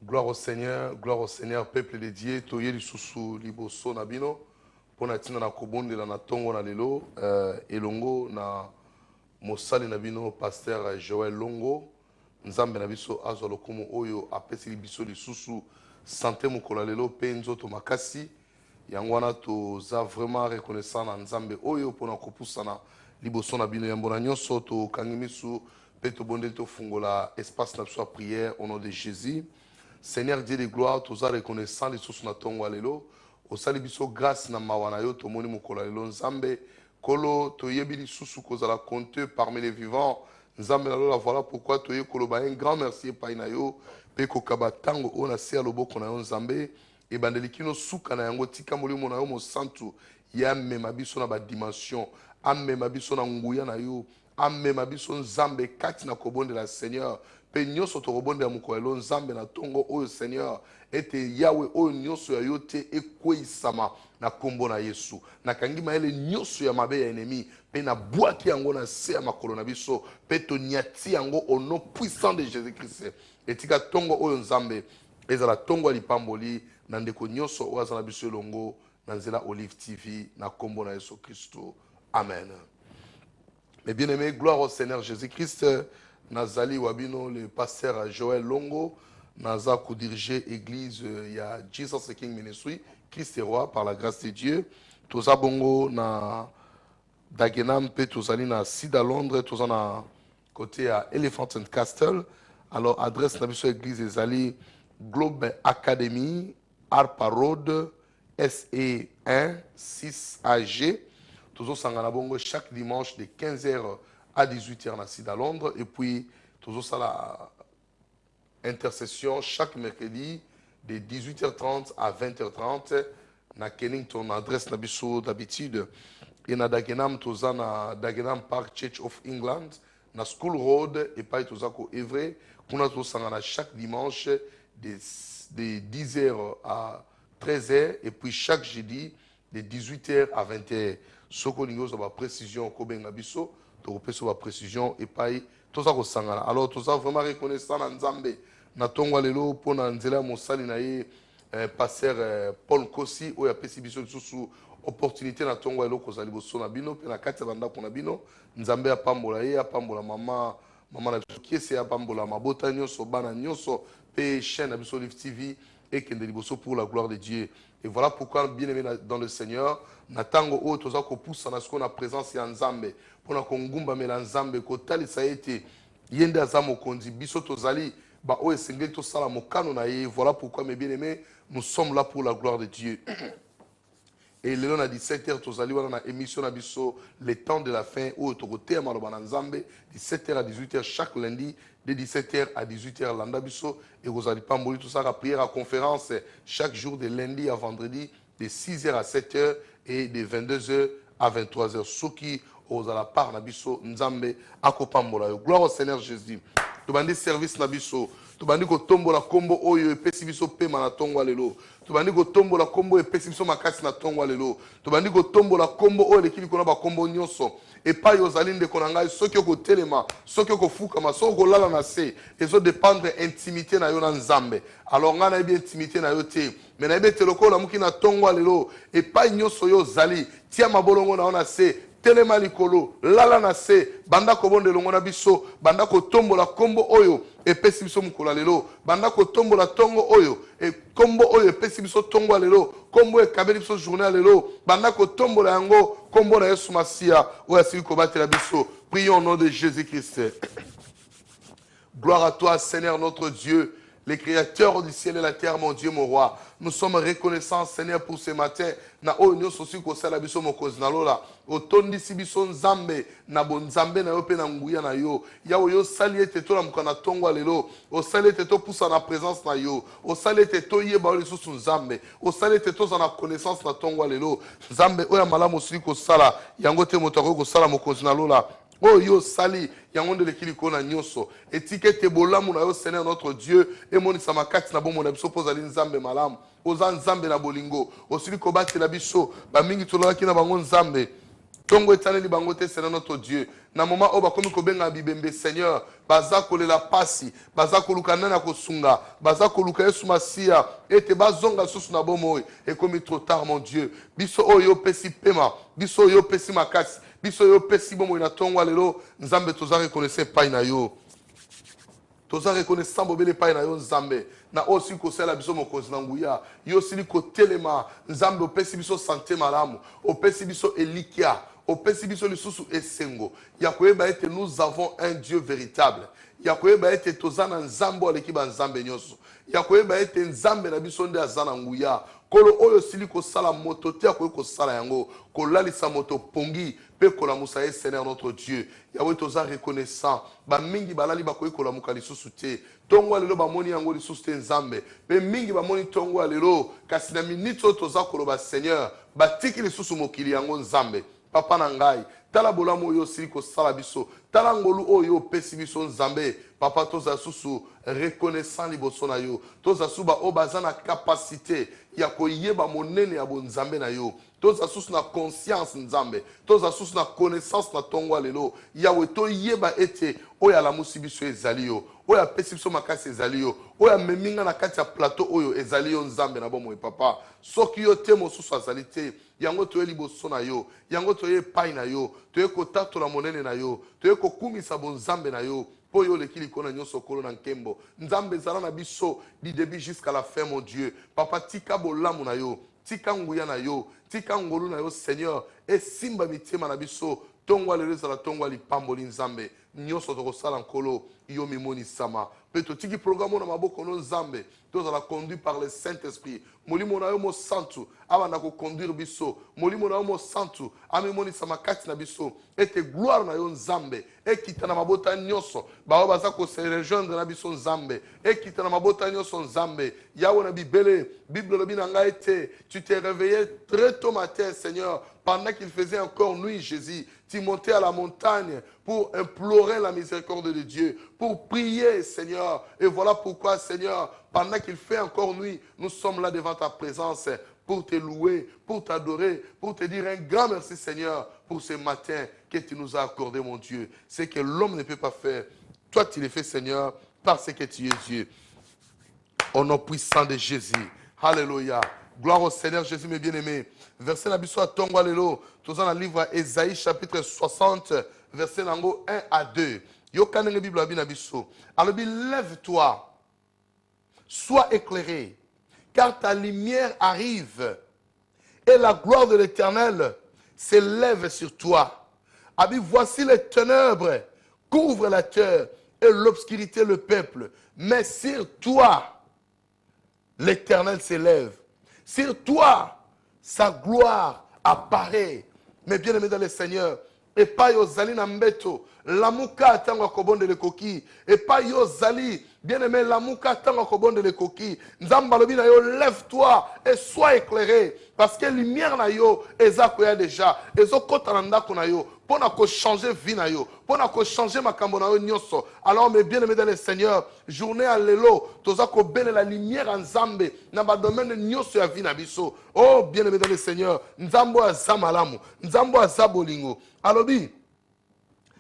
gloire au Seigneur, peuple dédié, toye lisusu liboso na bino, pona tina na kobondela na tongo na lelo, elongo na mosali na bino, pasteur Joël Longo, nzambe na biso azwa lokumu oyo apesi biso lisusu santé mokolo lelo pe nzoto makasi, yango wana toza vraiment reconnaissant na nzambe oyo pona kopusana liboso na bino yambo na nyonso to kangi misu pe to bondeli to fungola espace na biso prière au nom de Jésus. Seigneur Dieu de gloire, toza reconnaissant lisusu na tongo alelo, osali biso grâce na mawana yo to moni mokolo lelo nzambe kolo toyebi lisusu kozala compteux parmi les vivants. Nzambe na lola, voilà pourquoi toye koloba un grand merci epai na yo pe kokaba tango o na se loboko na yo nzambe e bandeli kino suka na yango tika molimo na yo mosantu ya mema biso na ba dimension amema biso na nguya na yo amema biso nzambe kati na kobondela Seigneur pe nyonso tokobondela mokolo nzambe na tongo oyo Seigneur ete yawe oyo nyonso ya yo te ekweisama na kombo na Yesu nakangi maele nyonso ya mabe ya ennemi pe na bwaki yango na se ya makolo na biso pe toniati yango au nom puissant de Jésus-Christ etika tongo oyo nzambe ezala tongo ya lipamboli na ndeko nyonso oyo aza na biso elongo na nzela Olive TV na kombo na Yesu Kristo. Amen. Mes bien-aimés, gloire au Seigneur Jésus-Christ. Nazali Wabino, le pasteur Joël Longo, Naza ko diriger église, il y a Jesus King Ministry, Christ est roi par la grâce de Dieu. Toza bongo na Dagenham, pe tozali na Sida Londres, toza na côté à Elephant and Castle. Alors adresse na biso église ezali Globe Academy, Arpa Road, SE1 6AG. Toujours sangana bongo chaque dimanche de 15h à 18h na Sida Londres. Et puis toujours ça la intercession chaque mercredi de 18h30 à 20h30 na Kennington, adresse na biso d'habitude. Et na Dagenham toza na Dagenham Park Church of England na School Road et pas toza ko Evre. Kuna to sangana chaque dimanche de 10h à 13h et puis chaque jeudi de 18h à 20h. Soko lingo so ba précision ko benga biso to peso ba précision et pas toza ko sangana. Alors toza vraiment reconnaissant na nzambe na tongo lelo pona nzela mosali na ye pasteur Paul Kosi oya pesi biso susu opportunité na tongo lelo ko zali boso na bino pe na kati banda ko na bino nzambe apambola ye apambola mama na biso kiese apambola mabota nyonso bana nyonso pe chaîne na biso Olive TV et kende liboso pour la gloire de Dieu. Et voilà pourquoi bien aimé dans le Seigneur na tango o toza ko poussa na sko na présence ya nzambe pona ko ngumba mela nzambe ko talisa ete yende azamo kondi biso tozali ba o esengeli to sala mokano na ye. Voilà pourquoi mes bien-aimés nous sommes là pour la gloire de Dieu. Et le long à 17h, tozali wana na émission na biso le temps de la fin où tokote maloba na nzambe 17h à 18h chaque lundi de 17h à 18h landa biso et kozali pamboli tout ça la prière à conférence chaque jour de lundi à vendredi de 6h à 7h et de 22h à 23h. Soki ozala part na biso nzambe akopambola yo. Gloire au Seigneur Jésus. Tobandi service na biso tobandi ko tombola kombo oyo epesi biso pema na tongo lelo tobandi ko tombola kombo epesi biso makasi na tongo lelo tobandi ko tombola kombo oyo lekili kona ba kombo nyonso epa yo zalinde kona ngai soki ko telema soki ko fukama soki ko lala na se ezo dépendre intimité na yo na nzambe. Alors nga na bien intimité na yo te mais na bete lokola muki na tongo lelo epa nyonso yo zali tia mabolongo na ona se telema likolo lala na se banda ko bonde longo na biso banda ko tombola kombo oyo epesi biso mukolo lelo banda ko tombola tongo oyo e kombo oyo epesi biso tongo lelo kombo ekabeli biso journée lelo banda ko tombola yango kombo na Yesu Masia oyo asili ko batela biso. Prions au nom de Jésus-Christ. Gloire à toi Seigneur notre Dieu, le créateur du ciel et la terre, mon Dieu, mon roi. Nous sommes reconnaissants, Seigneur, pour ce matin. Na o nyonso si ko sala biso mokozi na lola. Otondi si biso nzambe na bonzambe na yo pe na nguya na yo. Ya o yo sali ete to na mukana tongo lelo. O sali ete to poussa na présence na yo. O sali ete to yeba o lisusu nzambe. O sali ete to za na connaissance na tongo lelo. Nzambe oya malamu si ko sala. Yango te moto ko sala mokozi na lola. Oh yo sali yangonde lekili kona nyonso etikete bolamu na yo Seigneur notre Dieu et moni samakati na bomo na biso pozali nzambe malamu oza nzambe na bolingo osili ko batela biso ba mingi tolaki na bango nzambe Tongo etaneli bango te, Seigneur notre Dieu. Na moment oba komi kobenga bibembe, Seigneur, baza kolela pasi, baza koluka nana kosunga, baza koluka Yesu Masia, ete bazonga susu na bomoi, et comme trop tard, mon Dieu. Biso oyo pesi pema, biso oyo pesi makasi, biso oyo pesi bomoi na tongo lelo, nzambe toza reconnaissant pai na yo. Toza reconnaissant bobele pai na yo nzambe. Na osi kosela biso mokonzi na nguya, yo sili kotelema, nzambe opesi biso santé malamu, opesi biso elikia, opesi biso lisusu esengo. Ya koyeba ete nous avons un Dieu véritable. Ya koyeba ete tozana nzambe aleki ba nzambe nyoso. Ya koyeba ete nzambe na biso nde azana nguya. Kolo oyo sili kosala moto te akoyi kosala yango, kolalisa moto pongi pe kolamusa ye Seigneur notre Dieu. Yawe toza reconnaissant, ba mingi balali bakoyi kolamuka lisusu te. Tongo lelo bamoni yango lisusu te nzambe. Pe mingi bamoni tongo lelo kasi na minito toza koloba Seigneur, batiki lisusu mokili yango nzambe. Papa na ngai, tala bolamu oyo sili kosala biso, tala ngolu oyo pesi biso nzambe. Papa toza susu reconnaissant liboso na yo, toza suba obaza na capacité ya koyeba monene ya bonzambe na yo, toza susu na conscience nzambe, toza susu na connaissance na tongo lelo. Yawe to yeba ete oya lamusi biso ezali yo, oya pesi biso makasi ezali yo, oya meminga na kati ya plateau oyo ezali yo nzambe na bomo papa. Soki yo te mosusu azali te, yango toye liboso na yo, yango toye pai na yo, toye kotatola monene na yo, toye kokumisa bonzambe na yo. Poyo le kili kona nyoso kolo na nkembo. Nzambe zala na biso du début jusqu'à la fin, mon Dieu. Papa tika bolamu na yo, tika nguya na yo, tika ngolu na yo Seigneur. Et simba mitema na biso, tongwa lelo zala tongwa lipamboli nzambe. Nyoso toko sala nkolo, yo mimoni sama. Peto tiki programme na maboko no nzambe. Tous la conduit par le Saint-Esprit. Molimo na yo mo santu, abanda ko conduire biso. Molimo na yo mo santu, amimoni sama kati na biso. Ete gloire na yo nzambe. Ekita na mabota nyoso, bao baza ko se rejoindre na biso nzambe. Ekita na mabota nyoso nzambe. Yawe na bibele, Bible lobi na nga ete, tu t'es réveillé très tôt matin, Seigneur, pendant qu'il faisait encore nuit, Jésus. Tu montais à la montagne pour implorer la miséricorde de Dieu, pour prier, Seigneur. Et voilà pourquoi, Seigneur, pendant qu'il fait encore nuit, nous sommes là devant ta présence pour te louer, pour t'adorer, pour te dire un grand merci, Seigneur, pour ce matin que tu nous as accordé, mon Dieu. Ce que l'homme ne peut pas faire, toi tu le fais, Seigneur, parce que tu es Dieu. Au nom puissant de Jésus. Alléluia. Gloire au Seigneur Jésus, mes bien-aimés. Verset Nabiso à Tongo Alelo, tout dans le livre Ésaïe, chapitre 60, verset 1 à 2. Yokanenge la Bible Nabiso. Alors, lève-toi, sois éclairé, car ta lumière arrive, et la gloire de l'Éternel s'élève sur toi. Abi, voici les ténèbres couvrent la terre, et l'obscurité le peuple. Mais sur toi, l'Éternel s'élève. Sur toi, sa gloire apparaît. Mais bien aimé dans le Seigneur, et pas yo zali na mbeto, lamuka tango kobonde le koki, et pas yo zali, bien aimé lamuka tango kobonde le koki, nzamba lobi na yo, lève-toi et sois éclairé, parce que lumière na yo, eza koya déjà, ezo kota na ndako na yo, pour na ko changer vie na yo, pour na ko changer makambo na yo nyoso. Alors mes bien aimés dans le Seigneur, journée à lelo, toza ko bene la lumière en Nzambe, na ba domaine nyoso ya vie na biso. Oh bien aimé dans le Seigneur, nzambo aza malamu, nzambo aza bolingo. Alobi,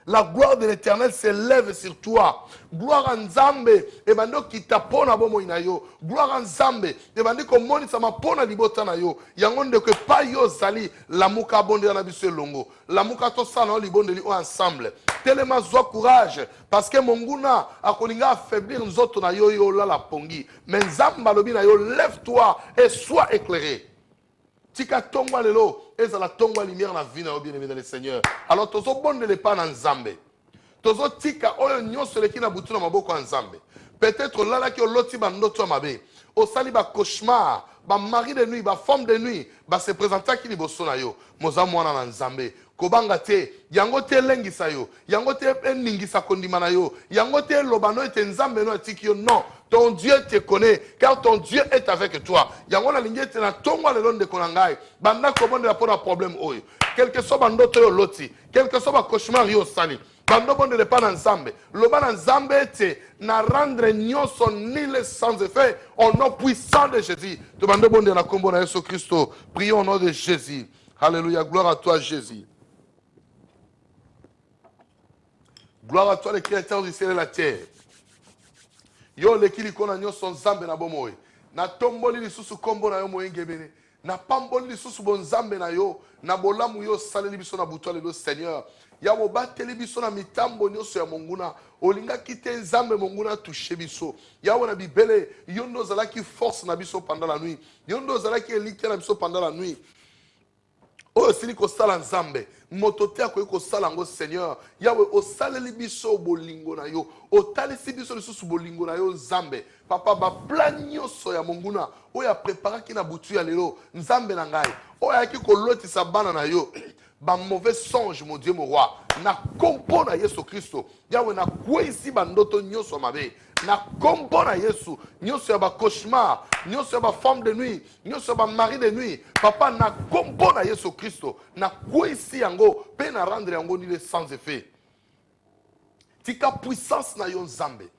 la gloire de l'Éternel s'élève sur toi. Gloire en Nzambe, et bando ki tapona bomo inayo. Gloire en Nzambe, et bando ko moni sama pona libota na yo. Yangonde ke pa yo zali la muka bonde na biso longo. La muka to sana libonde li ensemble. Tellement zo courage parce que monguna akolinga affaiblir nzoto na yo yo la pongi. Mais Nzamba lobi na yo, lève-toi et sois éclairé. Tika tongwa lelo, ezala tongwa lumière na vie na yo bien-aimé dans le Seigneur. Alors tozo bonde le pas na Nzambe. Tozo tika oyo nyonso leki na butu na maboko ya Nzambe. Peut-être lala ki oloti ba ndoto mabe. Osali ba cauchemar, ba mari de nuit, ba femme de nuit, ba se présenter ki liboso na yo. Moza mwana na Nzambe. Kobanga te, yango te lengisa yo, yango te ningisa kondima na yo, yango te lobano ete Nzambe no atiki yo, non. Ton Dieu te connaît, car ton Dieu est avec toi. Yango na lingi ete na tongwa lelo ndeko na ngai, banda kobonde la pona problème oyo. Quel que soit bandoto yo loti, quel que soit ba cauchemar yo sali, bando bonde le pas na Nzambe. Loba na Nzambe ete na rendre nyonso nil sans effet au nom puissant de Jésus. To bando bonde na kombo na Yesu Christo. Prions au nom de Jésus. Alléluia, gloire à toi Jésus. Gloire à toi, le créateur du ciel et la terre. Yo leki likona nyonso nzambe na bomoi. Na tomboli lisusu kombo na yo moyengebene. Na pamboli lisusu bonzambe na yo. Na bolamu yo saleli biso na butwa lelo Seigneur. Ya mobateli biso na mitambo nyonso ya monguna. Olinga kite nzambe monguna touche biso. Ya wana bibele yondo zalaki force na biso pendant la nuit. Yondo zalaki elike na biso pendant la nuit. Oyo sili kosala nzambe moto te akoki kosala yango Seigneur yawe osaleli biso bolingo na yo otalisi biso lisusu bolingo na yo nzambe papa baplan nyonso ya monguna oyo apreparaki na butu ya lelo nzambe na ngai oyo ayaki kolotisa bana na yo mauvais songe mon Dieu mon roi na kompo na Yesu Kristo yawe na kwesi bandoto nyonso mabe na kompo na Yesu nyonso ya ba cauchemar nyonso ya ba femme de nuit nyonso ya ba mari de nuit papa na kompo na Yesu Kristo na kwesi yango pe na rendre yango nile sans effet tika puissance na yo nzambe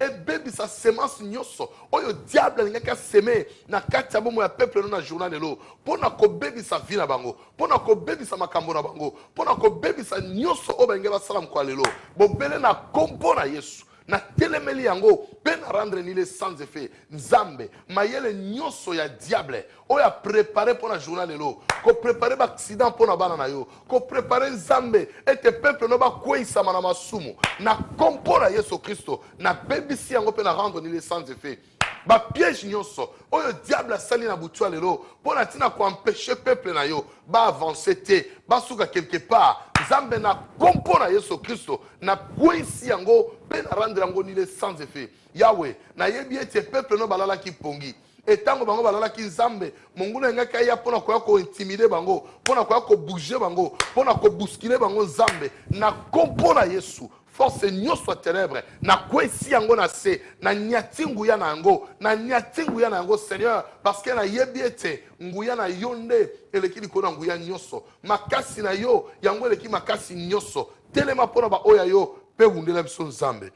ebebisa semence nyonso oyo diable alingaki aseme na kati ya bomo ya peuple no na journal lelo mpona kobebisa vi na bango mpona kobebisa makambo na bango mpona kobebisa nyonso oyo balingi basala mokolo lelo bobele na kompo na Yesu na telemeli yango pe na rendre nile sans effet nzambe mayele nyonso ya diable oyo aprepare mpona journal lelo koprepare baaccident mpona bana na yo koprepare nzambe ete peuple no bakweyisama na masumu na kompo na Yesu Kristo na bebisi yango pe na rendre nile sans effet bapiège nyonso oyo diable asali na butu ya lelo mpona ntina koempêche peuple na yo baavance te basuka quelque part nzambe na kompo na Yesu Kristo na kwesi yango pe na rendre yango nile sans effet yawe nayebi ete peuple no balalaki pongi etango bango balalaki nzambe monguna engaki aya mpona koya kointimide bango mpona koya kobouge bango mpona kobuskile bango nzambe na kompo na Yesu force nyonso ya ténèbre na kwesi yango na se na nyati nguya na yango na nyati nguya na yango Seigneur parce que na yebi ete nguya na yo nde eleki likolo na nguya nyonso makasi na yo yango eleki makasi nyonso telema mpona baoyo yo mpe wundela biso nzambe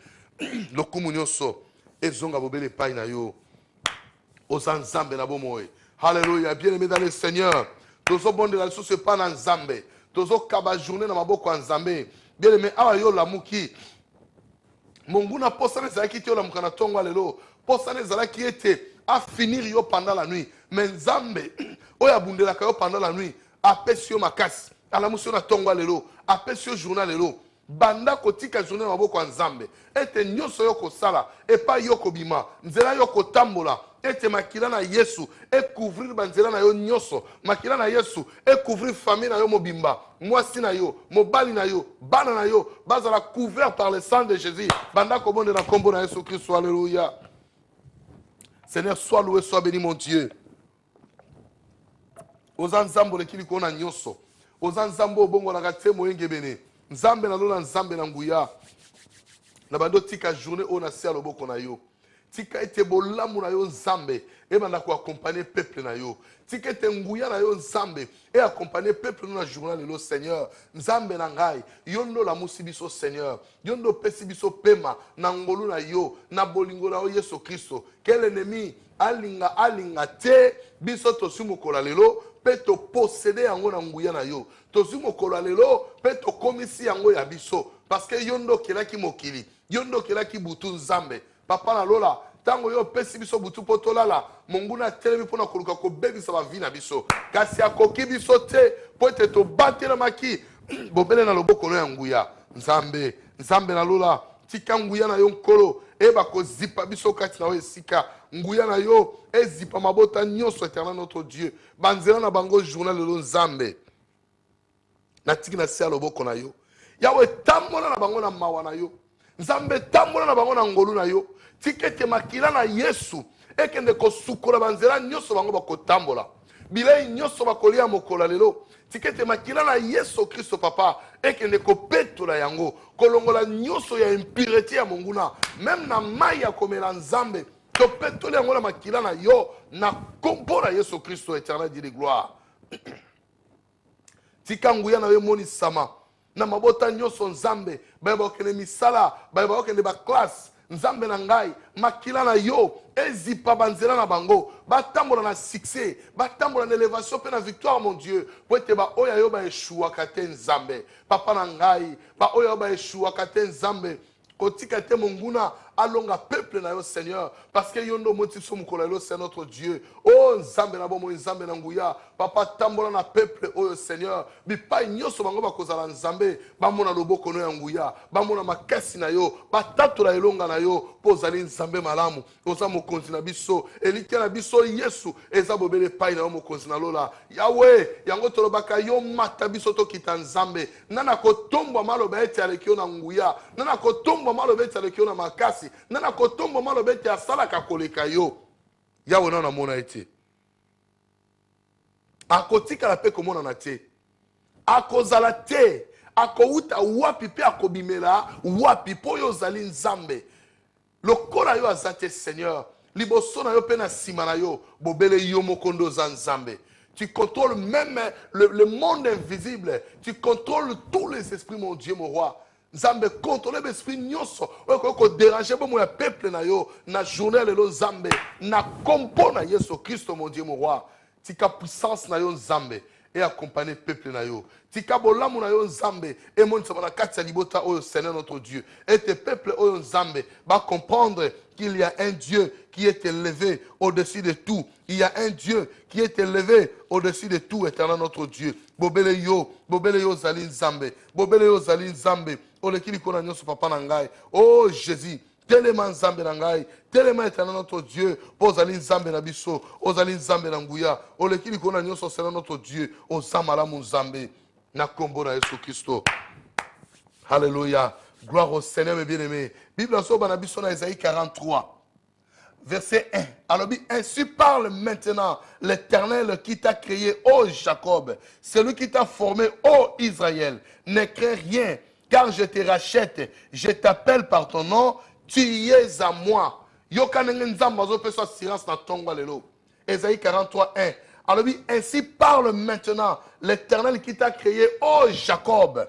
lokumu nyonso ezonga bobele epai na yo oza nzambe na bomoi halleluya bien aimé dans le Seigneur tozobondela lisusu epai na nzambe tozokaba journée na maboko ya nzambe bien aimé awa yo lamuki monguna posana ezalaki te yo lamuka na ntongo lelo posana ezalaki ete afinir yo pendant la nuit mais nzambe oyo abundelaka yo pendant la nuit apesi yo makasi alamusi yo na ntongo lelo apesi yo journal lelo banda kotika journée na maboko ya nzambe ete nyonso yo kosala epai yo kobima nzela yo kotambola ete makila na Yesu ekouvrir banzela na yo nyonso makila na Yesu ekouvrir famille na yo mobimba mwasi na yo mobali na yo bana na yo bazala couvert par le sang de Jésus banda kobonde na kombo na Yesu Christ. Alléluia. Seigneur, sois loué, sois béni mon Dieu. Oza nzambo lekili kona nyonso oza nzambo obongo na kate moyengebene nzambe na lola nzambe na nguya na bando tika journée o na sia loboko na yo tika ete bolamu na yo nzambe ebanda ko accompagner peuple na yo tika ete nguya na yo nzambe e accompagner peuple na journal lelo Seigneur nzambe na ngai yondo la musibiso Seigneur yondo pesi biso pema na ngolu na yo na bolingo na yo Yesu Kristo quel ennemi alinga te biso tosi mokolo lelo pe to posséder yango na nguya na yo tosi mokolo lelo pe to komisi yango ya biso parce que yondo kelaki mokili yondo kelaki butu nzambe papa na lola tango yo pesi biso butu po tolala monguna telemi mpona koluka kobebisa bavi na biso kasi akoki biso te po ete tobatelamaki bobele na loboko no ya nguya nzambe na lola tika nguya na yo nkolo eba kozipa biso kati na yo esika nguya na yo ezipa mabota nyonso éternel notre Dieu banzela na bango journal lelo nzambe natiki na se ya loboko na yo yawe tambola na bango na mawa na yo nzambe tambola na bango na ngolu na yo tikete makila na Yesu ekende kosukola banzela nyonso bango bakotambola bilei nyonso bakolia mokolo lelo tikete makila na Yesu Kristo papa ekende kopetola yango kolongola nyonso ya impureté ya monguna même na mai ya komela nzambe topetola yango na makila na yo na kompo na Yesu Kristo éternel Dieu de gloire tika nguya na yo monisama na mabota nyonso nzambe bayeba okende misala bayeba okende baklasse nzambe na ngai makila na yo ezipa banzela na bango batambola na succès batambola na élévation pe na victoire mon Dieu po ete baoyo yo baeshuwaka te nzambe papa na ngai baoyo baeshuwaka te nzambe kotika te monguna alonga peuple na yo Seigneur parce que yondo motif so mukolo lo c'est notre Dieu oh nzambe na bomo nzambe na nguya papa tambola na peuple oyo Seigneur bipai nyoso bango bakozala nzambe bamona loboko no ya nguya bamona makasi na yo batatola elonga na yo pozali nzambe malamu oza mokonzi na biso elike na biso Yesu eza bobele pai na yo mokonzi na lola Yahweh yango tolobaka yo mata biso tokita nzambe nana kotombwa maloba ete aleki yo na nguya nana kotombwa maloba ete aleki yo na makasi nana kotombo maloba ete asalaka koleka yo Yawe na mona ete akotikala pe komonana te akozala te akouta wapi pe akobimela wapi po yo ozali nzambe lokola yo aza te Seigneur liboso na yo pe na nsima na yo bobele yo moko nde oza nzambe. Tu contrôles même le monde invisible. Tu contrôles tous les esprits, mon Dieu, mon roi. Nzambe contrôler l'esprit nyonso ko déranger bon mon peuple na yo na journée le Nzambe na kompo na Yesu Christ mon Dieu mon roi tika puissance na yo Nzambe et accompagner peuple na yo tika bolamu na yo Nzambe et mon sabana kati libota o Seigneur notre Dieu et tes peuples o Nzambe va comprendre qu'il y a un Dieu qui est élevé au-dessus de tout. Il y a un Dieu qui est élevé au-dessus de tout, éternel notre Dieu. Bobele yo zali Nzambe. Bobele yo zali Nzambe. O le kili kona nyoso papa nangai. Oh Jésus, tellement Nzambe nangai, tellement éternel notre Dieu. Po zali Nzambe na biso, o zali Nzambe na nguya. O le kili kona nyoso c'est notre Dieu. O samala mu Nzambe. Na kombo na Yesu Christo. Alléluia. Gloire au Seigneur, mes bien-aimés. Bible en sort dans Isaïe 43. Verset 1. Alors, ainsi parle maintenant l'Éternel qui t'a créé, ô Jacob, celui qui t'a formé, ô Israël. Ne crains rien, car je te rachète, je t'appelle par ton nom, tu y es à moi. Isaïe 43, 1. Alors, ainsi parle maintenant l'Éternel qui t'a créé, ô Jacob,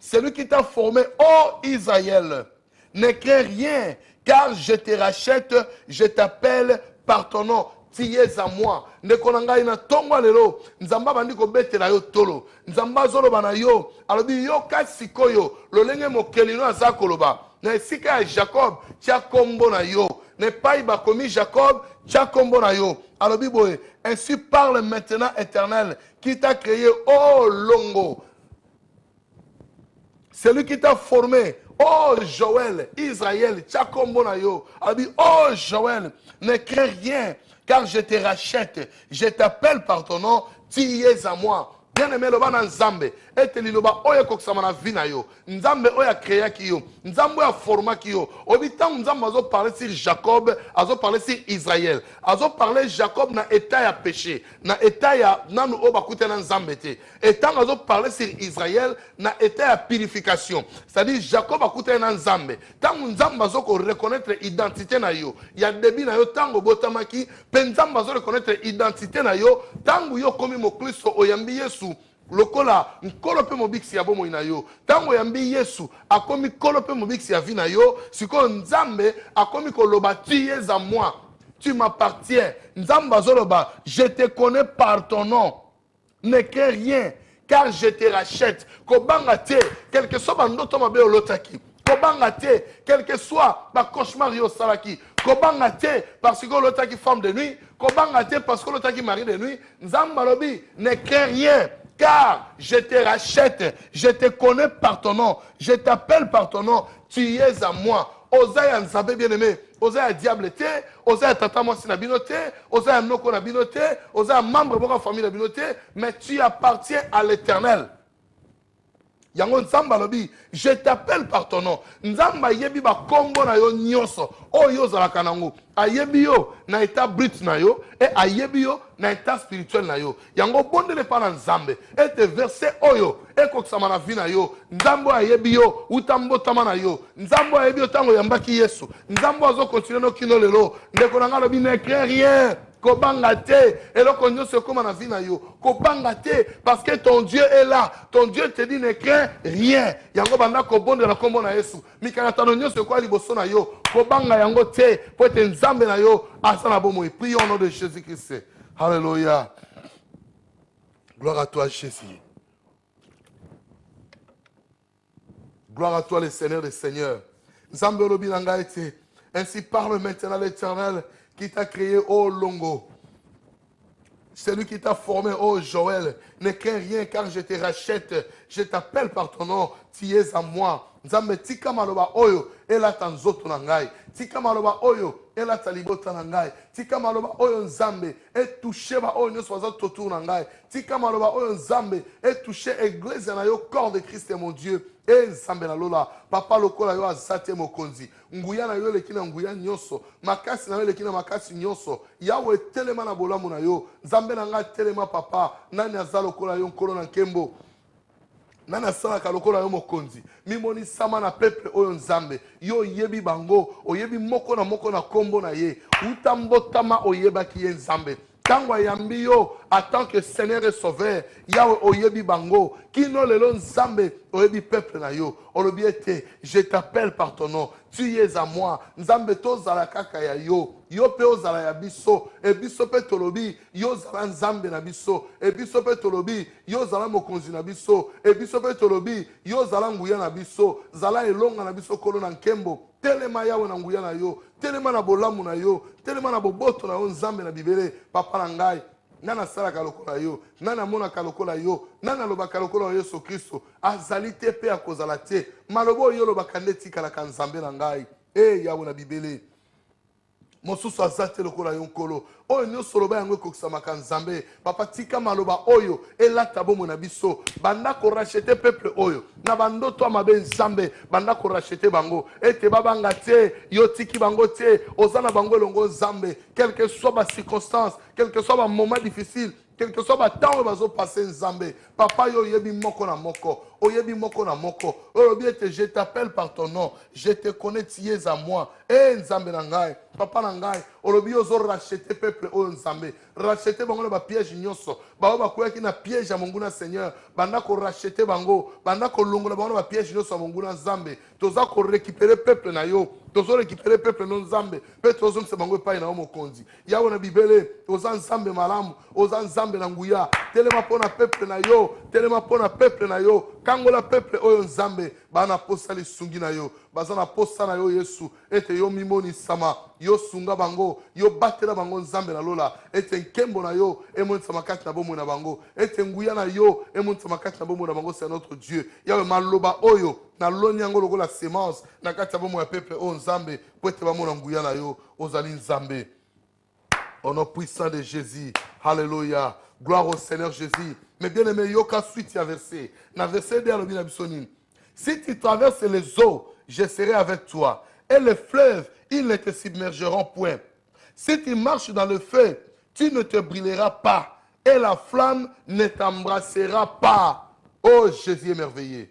celui qui t'a formé, ô Israël. Ne crains rien, car je te rachète, je t'appelle par ton nom. Tu es à moi. Ne konanga ina tongwa lelo. Nzamba bandi ko betela yo tolo. Nzamba zolo bana yo. Alobi yo kasikoyo. Lolenge mokelino azakoloba. Na esika ya Jacob, tia kombo na yo. Ne pas ba komi Jacob, tia kombo na yo. Alobi boye. Ainsi parle maintenant Éternel, qui t'a créé, oh Longo. Celui qui t'a formé, oh Joël, Israël, Tchakombonayo, a dit, oh Joël, ne crains rien, car je te rachète, je t'appelle par ton nom, tu y es à moi. Bien-aimé, le bana Nzambe, et te liloba oya koksamana vina yo, Nzambe oya créa ki yo, Nzambe oya forma ki yo. Obitam Nzambe azo parler sur Jacob, azo parler sur Israël, azo parler Jacob na état ya péché, na état ya nanu oba kute na Nzambe te. Etant azo parler sur Israël na état ya purification. C'est-à-dire Jacob a kute na Nzambe. Tant Nzambe azo ko reconnaître identité na yo, ya debi na yo tango botamaki, pe Nzambe azo reconnaître identité na yo, tango yo komi mo Kristo oyambi Yesu. Lokola nkolope mobiksi ya bomo ina yo tango yambi Yesu akomi kolope mobiksi ya vina yo siko Nzambe akomi koloba tu es à moi, tu m'appartiens. Nzambe azoloba je te connais par ton nom, ne crains rien car je te rachète. Kobanga te quel que soit bandoto mabe olotaki, kobanga te quel que soit ba cauchemar yo salaki, kobanga te parce que olotaki femme de nuit, kobanga te parce que olotaki mari de nuit. Nzambe alobi ne crains rien car je te rachète, je te connais par ton nom, je t'appelle par ton nom, tu es à moi. Osaya Nzambe bien-aimé, Osaya diable te, Osaya tata mwasi na bino te, Osaya noko na bino te, Osaya membre de la famille na bino te, mais tu appartiens à l'Éternel. Yango Nzamba lobi, je t'appelle par ton nom. Nzamba yebi ba kombo na yo nyonso. O yo zalaka nango. Ayebi yo na état brut na yo et ayebi yo na état spirituel na yo. Yango bondele pa na Nzambe. Et te verset oyo e kokisama na vi na yo. Nzambo ayebi yo utambo tama na yo. Nzambo ayebi yo tango yambaki Yesu. Nzambo azo continuer no kino lelo. Ndeko na nga lobi ne crains rien Kobanga te. Et là, quand nous sommes na vie na yo. Kobanga te. Parce que ton Dieu est là. Ton Dieu te dit ne crains rien. Yango banda kobonde la kombo na Yesu. Mikana tanonyo se kwa liboso na yo. Kobanga yango te. Po te nzambe na yo. Asana bomo. Prions au nom de Jésus-Christ. Alléluia. Gloire à toi, Jésus. Gloire à toi, le Seigneur des Seigneurs. Nzambe olobi na ngai te. Ainsi parle maintenant l'Éternel qui t'a créé, ô Longo. Celui qui t'a formé, ô Joël. Ne crains rien car je te rachète. Je t'appelle par ton nom. Tu es à moi. Nzambe tika maloba oyo. Ela tanzoto na ngai. Tika maloba oyo. Ela talibota na ngai. Tika maloba oyo nzambe. Et touché ba oyo nyonso waza totour na ngai. Tika maloba oyo nzambe. Et touché église na yo corps de Christ mon Dieu. Et nzambe na lola. Papa lokola yo azate mokonzi. Nguya na yo leki na nguya nyonso. Makasi na yo leki na makasi nyonso. Yawe telema na bolamu na yo. Nzambe na ngai telema papa. Nani azalo kola yo nkolo na nkembo. Nana sala kalokola yo mokonzi. Mimoni sama na peuple oyo nzambe. Yo yebi bango. Oyebi moko na kombo na ye. Utambotama oyeba ki ye nzambe. Tango yambi yo, en tant que Seigneur et Sauveur, Yahweh oyebi bango, kino lelo nzambe, oyebi peuple na yo, olobiete, je t'appelle par ton nom, tu es à moi, nzambe tozala kaka ya yo, yo pe ozala ya biso, e biso pe tolobi, yo zala nzambe na biso, e biso pe tolobi, yo zala mokonzi na biso, e biso pe tolobi, yo zala nguya na biso, zala elonga na biso kolo na nkembo, telema yawe na nguya na yo, telema na bolamu na yo, telema na boboto na yo nzambe na bibele, papa na ngai, nana salaka lokola yo, nana monaka lokola yo, nana lobaka lokola Yesu Kristo, azali te pe akozala te, malobo yo lobaka nde tikalaka nzambe na ngai, yawe na bibele. Mosusu azate lokola yo nkolo oyo nyonso loba yango ekokisamaka nzambe papa tika maloba oyo elata bomo na biso banda korachete peuple oyo na bandoto ya mabe nzambe banda korachete bango ete babanga te yo tiki bango te oza na bango elongo nzambe quel que soit ba circonstance quel que soit ba moment difficile quel que soit le temps où ils ont passé Nzambe, papa yo yebi moko na moko, oyebi moko na moko, je t'appelle par ton nom, je te connais, tu es à moi, Nzambe nangai, papa nangai, olobi ozo racheter peuple o Nzambe, racheter bango ba piège nyonso, ba ba koya ki na piège ya monguna Seigneur, banda ko racheter bango, banda ko longola bango ba piège nyonso ya monguna Nzambe, toza ko récupérer peuple na yo, tozo récupérer peuple no Nzambe, pe tozo mse bango pa na mokonzi, yawo na bibele, oza Nzambe malamu, oza Nzambe na nguya, telema pona peuple na yo, telema pona peuple na yo, kangola peuple oyo Nzambe, bana posa li sungi na yo, bazana posa na yo Yesu, ete yo mimoni sama, yo sunga bango, yo batela bango Nzambe na lola, ete nkembo na yo, emoni samakati na bomo na bango, ete nguya na yo, emoni samakati na bomo na bango, c'est notre Dieu, yawe maloba oyo, na loni yango logo la semence, na kati ya bomo ya peuple o Nzambe, po ete bamona nguya na yo, ozali Nzambe. Au nom puissant de Jésus, alléluia, gloire au Seigneur Jésus. Mais bien aimé, yoka suite ya verset, na verset de alobi na bisonin. Si tu traverses les eaux, je serai avec toi. Et les fleuves, ils ne te submergeront point. Si tu marches dans le feu, tu ne te brûleras pas. Et la flamme ne t'embrassera pas. Oh, Jésus est merveilleux.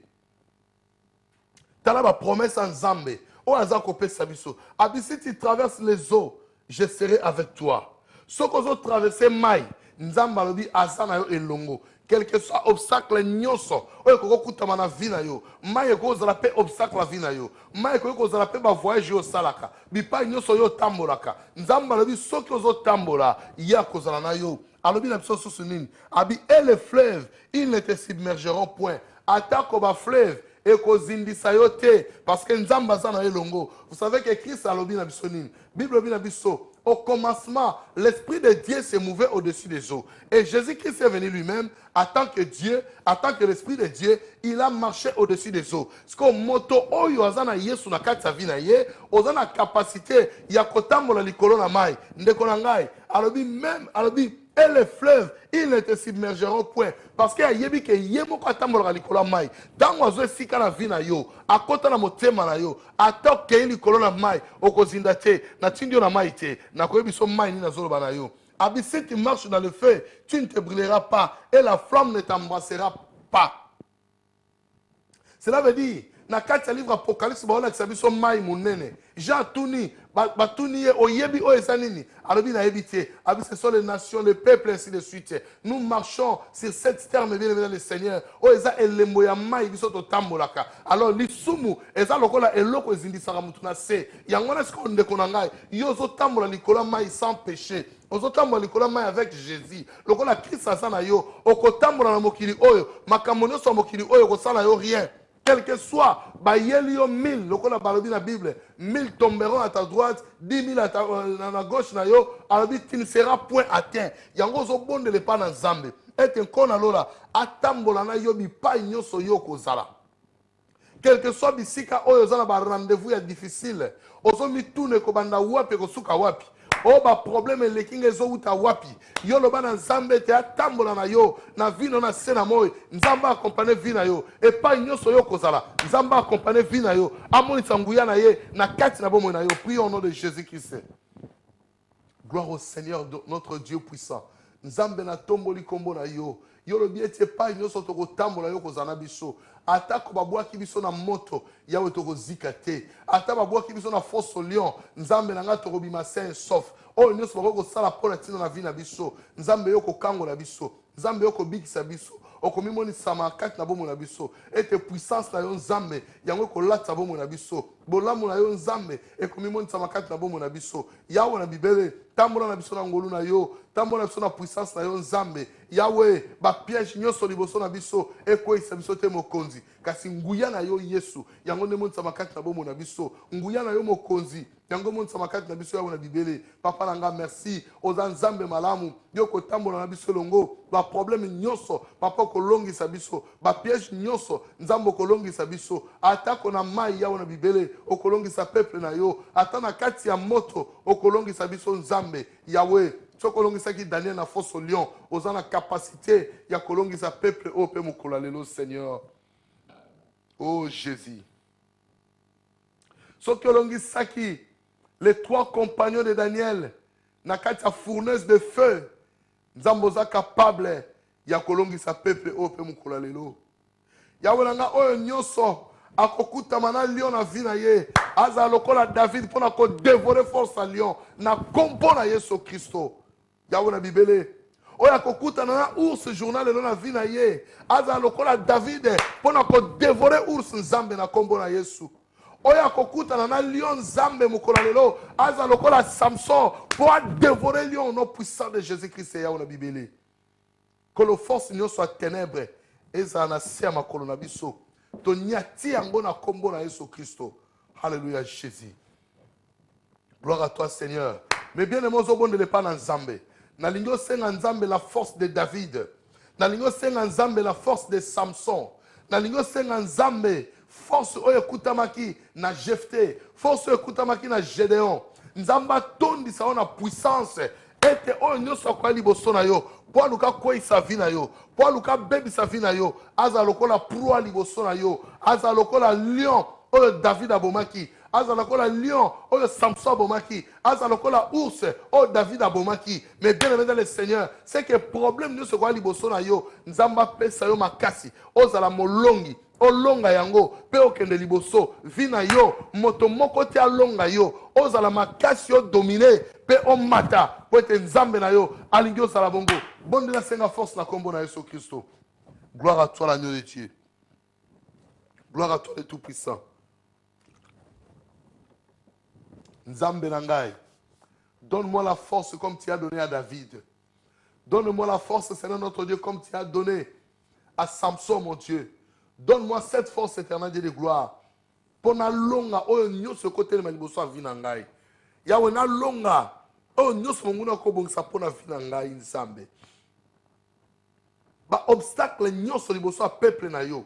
Tu as la promesse en Zambé. Oh, Azakopé Sabiso. Si tu traverses les eaux, je serai avec toi. Ce que vous traversez maï, Nzamba le dit Azana yo elongo. Quel que soit obstacle nyonso, oyo koko kutama na vie na yo. Maï ko zala pe obstacle la vie na yo. Maï ko zala pe ba voyage yo salaka. Bipa nyonso yo tambolaka. Nzamba le dit ce que vous tambola, ya ko zala na yo. Alobi na biso susunini. Abi et les fleuves, ils ne te submergeront point. Attaque au fleuve. Et kozindisa yo te parce que nzamba za na elongo. Vous savez que Christ alobi na biso nini? Bible bi na biso. Au commencement, l'Esprit de Dieu se mouvait au-dessus des eaux. Et Jésus-Christ est venu lui-même, en tant que Dieu, en tant que l'Esprit de Dieu, il a marché au-dessus des eaux. Parce que moto oyo azana yesu na kati sa vie na ye, ozana capacité ya kotambola likolo na mai. Ndeko na ngai, alobi même, alobi et les fleuves, ils ne te submergeront point. Parce que yebi ke yemo ko atambola likolo na mai. Tango azo sika na vie na yo, akota na motema na yo, atok ke likolo na mai, okozinda te, na tindio na mai te, na koyebi so mai ni na zoloba na yo. Abi si tu marches dans le feu, tu ne te brûleras pas et la flamme ne t'embrassera pas. Cela veut dire, na kati ya livre Apocalypse baolakisa biso mai munene. Jean tuni batuni ye oyebi o eza nini alobi na yebi te abi ce sont les nations les peuples ainsi de suite. Nous marchons sur cette terre mais bien évidemment le Seigneur o eza elembo ya mai biso to tambolaka. Alors lisumu eza lokola eloko ezindisaka mutu na se yango na siko ndeko na ngai yo zo tambola likola mai sans péché. Ozotambola likola mai avec Jésus. Lokola Christ aza na yo okotambola na mokili oyo makambo nyonso ya mokili oyo kosala yo rien. Quel que soit, bayeli yo 1000, lokola balobi na Bible, 1000 tomberont à ta droite, 10 000 à ta gauche na yo, alobi tu ne seras point atteint. Yango zo bondele pa na Nzambe. Ete nkona lola atambola na yo bipai nyonso yo kozala. Quel que soit bisika oyo za na ba rendez-vous ya difficile, ozo mitune ko banda wapi ko suka wapi. Oh ba problème lekinga zo uta wapi yo loba na Nzambe te atambola na yo na vino na sena moy Nzamba accompagner vina yo et pas nyonso yo kozala Nzamba accompagner vina yo amoni sanguya na ye na kati na bomo na yo. Prions au nom de Jésus-Christ. Gloire au Seigneur notre Dieu puissant. Nzambe na tomboli kombo na yo yo lobi ete pa nyonso to kotambola yo kozana biso ata ko babwaki biso na moto yawe to kozika te ata babwaki biso na fosse lion Nzambe na nga to kobima sain sauf o nyonso bako kosala pola tina na vie na biso Nzambe yo kokangola biso Nzambe yo kobikisa biso okomimonisa kati na bomo na biso ete puissance na yo Nzambe yango kolata bomo na biso bolamu na yo Nzambe ekomimonisa kati na bomo na biso yawe na bibele tambola na biso na ngolu na yo tambola na biso na puissance na yo Nzambe yawe ba piège nyonso liboso na biso ekoyisa biso te mokonzi kasi nguya na yo Yesu yango nde monisa kati na bomo na biso nguya na yo mokonzi yango monisa kati na biso yawe na bibele papa na nga merci oza Nzambe malamu yo kotambola na biso longo ba problème nyonso papa kolongisa biso ba piège nyonso Nzambe kolongisa biso atako na mai yawe na bibele okolongisa peuple na yo ata na kati ya moto okolongisa biso Nzambe yawe sokolongisaki Daniel na fosse au lion oza na capacité ya kolongisa peuple o pe mokolo lelo Seigneur. Oh Jésus, sokolongisaki les 3 compagnons de Daniel na kati ya fournaise de feu Nzambe oza capable ya kolongisa peuple o pe mokolo lelo yawe na nga oyo nyonso akokutama na lion na vie na ye aza lokola David mpona kodévorer force à lion na kombo na Yesu Kristo yawe na bibele oyo akokutana na ours journal lelo na vie na ye aza lokola David mpona kodévorer ours Nzambe na kombo na Yesu oyo akokutana na lion Nzambe mokolo lelo aza lokola Samson mpo adévorer lion au nom puissant de Jésus-Christ yawe na bibele kolo force nyonso ya ténèbre ezala na se ya makolo na biso tonyati yango na kombo na Yesu Kristo. Alléluia Jésus. Gloire à toi Seigneur. Mais bien aimé ozobondele pa na Nzambe. Na lingi osenga Nzambe la force de David. Na lingi osenga Nzambe la force de Samson. Na lingi osenga Nzambe force oyo ekutamaki na Jephthé. Force oyo ekutamaki na Gédéon. Nzambe atondisa na puissance ete oyo nyonso akoya liboso na yo po aluka kweyisa vi na yo po aluka bebisa vi na yo aza lokola proie liboso na yo aza lokola lion oyo David abomaki aza lokola lion oyo Samson abomaki aza lokola ours oyo David abomaki. Mais bien aimé dans le Seigneur c'est que problème nyonso akoya liboso na yo Nzambe apesa yo makasi ozala molongi olonga yango pe okende liboso vina yo moto moko te alonga yo ozala makasi yo domine pe omata po ete Nzambe na yo alingi ozala bongo bondela senga force na kombo na Yesu Kristo. Gloire à toi l'agneau de Dieu, gloire à toi le tout-puissant. Nzambe na ngai, donne-moi la force comme tu as donné à David. Donne-moi la force Seigneur notre Dieu comme tu as donné à Samson mon Dieu. Donne-moi cette force éternelle de gloire. Pour na longa oyo nyonso côté na liboso a vina ngai. Yawe na longa oyo nyonso monguna ko bongisa pona vina ngai Nzambe. Ba obstacle nyonso liboso a peuple na yo.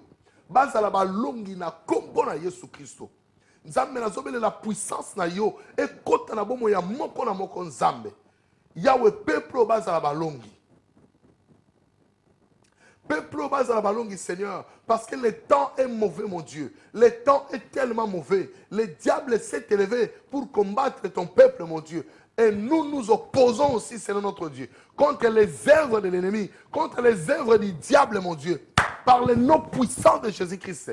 Bazala ba longi na kombo na Yesu Kristo. Nzambe na zobele la puissance na yo e kota na bomo ya moko na moko Nzambe. Yawe peuple bazala ba longi. Peuple au bas à la balongue, Seigneur, parce que le temps est mauvais, mon Dieu. Le temps est tellement mauvais. Le diable s'est élevé pour combattre ton peuple, mon Dieu. Et nous nous opposons aussi, Seigneur notre Dieu, contre les œuvres de l'ennemi, contre les œuvres du diable, mon Dieu, par le nom puissant de Jésus-Christ.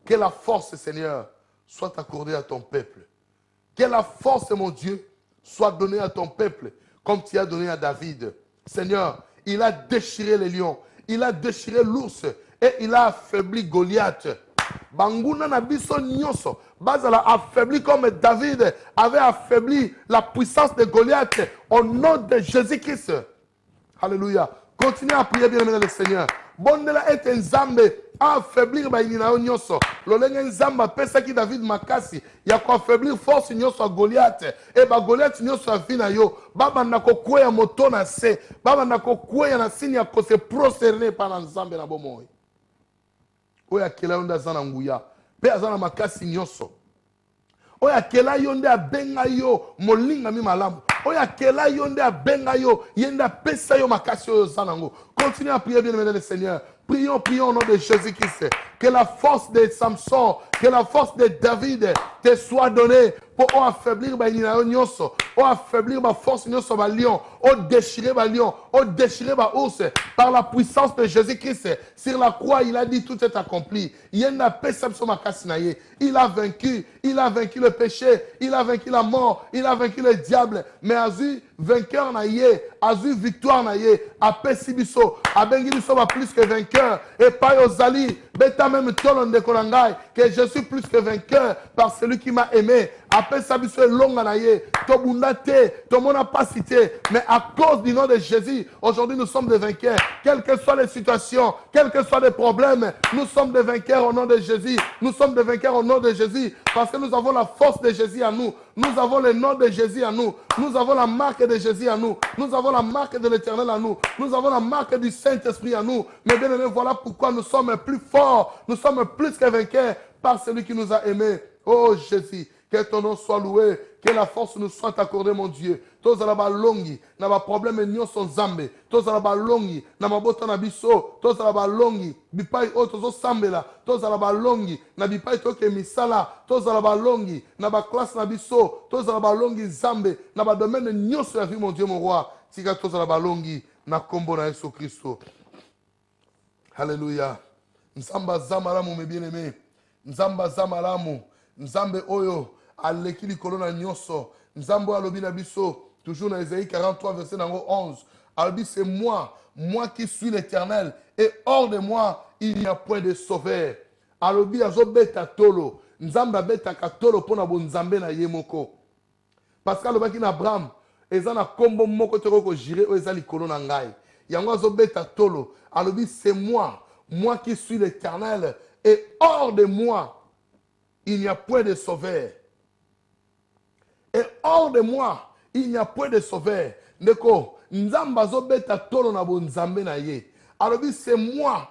Que la force, Seigneur, soit accordée à ton peuple. Que la force, mon Dieu, soit donnée à ton peuple, comme tu as donné à David. Seigneur, il a déchiré les lions, il a déchiré l'ours et il a affaibli Goliath. Banguna na biso nyonso, bazala affaibli comme David avait affaibli la puissance de Goliath au nom de Jésus-Christ. Alléluia. Continuez à prier, bien-aimé le Seigneur. Bondela est nzambe a affaiblir bainina nyonso. Lolenge nzamba pesa ki David makasi ya ko affaiblir force nyonso a Goliath. Et ba Goliath nyonso a vina yo. Baba nako kwea moto na se. Baba nako kwea na sini ya ko se prosterner par nzambe na bomoi. Oya kela onda zana nguya. Pe azana makasi nyonso. Oya kela yonde abenga yo molinga mi malamu. Oya kela yonde abenga yo yenda pesa yo makasi yo zanango. Continuez à prier, bien-aimé le Seigneur. Prions, prions au nom de Jésus-Christ. Que la force de Samson, que la force de David te soit donnée pour affaiblir affaiblir ma force ba lion, déchirer ba lion, déchirer ba ours par la puissance de Jésus-Christ. Sur la croix, il a dit tout est accompli. Il a vaincu le péché, il a vaincu la mort, il a vaincu le diable. Mais Azu vainqueur na yé, Azu victoire na yé, a pesibiso, a bengibiso ba plus que vainqueur. Et pas Ozali, beta même tolon de kolangai, que je suis plus que vainqueur par celui qui m'a aimé. Après ça, biso longa na yé, tobunda te, tomona pas cité, mais à cause du nom de Jésus, aujourd'hui nous sommes des vainqueurs. Quelles que soient les situations, quels que soient les problèmes, nous sommes des vainqueurs au nom de Jésus. Nous sommes des vainqueurs au nom de Jésus parce que nous avons la force de Jésus à nous. Nous avons le nom de Jésus à nous. Nous avons la marque de Jésus à nous. Nous avons la marque de l'Éternel à nous. Nous avons la marque du Saint-Esprit à nous. Mais bien aimé, voilà pourquoi nous sommes plus forts. Nous sommes plus que vainqueurs par celui qui nous a aimés. Oh Jésus, que ton nom soit loué, que la force nous soit accordée, mon Dieu. Tous à la longi, na ba problème nyo son zambe. Tous à la longi, na ma bota na biso. Tous à la longi, bipai otozo sambela. Tous à la longi, na bipai toke misala. Tous à la longi, na ba classe na biso. Tous à la longi zambe, na ba domaine nyo sur la vie, mon Dieu, mon roi. Tika tous à la longi, na kombo na Yesu Christo. Alléluia. Nzamba zamalamu, mes bien-aimés. Nzamba zamalamu. Nzambe oyo. Aleki likolo na nyonso. Nzambo alobi na biso. Toujours dans Ésaïe 43, verset 11. Alobi, c'est moi qui suis l'Éternel. Et hors de moi, il n'y a point de sauveur. Alobi azo beta tolo. Nzamba beta katolo pona bo nzambe na yemoko. Parce qu'alobaki na Abraham, eza na kombo moko toko ko jire o eza likolo na ngai. Yango azo beta tolo. Alobi, c'est moi qui suis l'Éternel. Et hors de moi, il n'y a point de sauveur. Et hors de moi, il n'y a point de sauveur. Neko, nzamba zo beta tolo na bo nzambe na ye. Alors c'est moi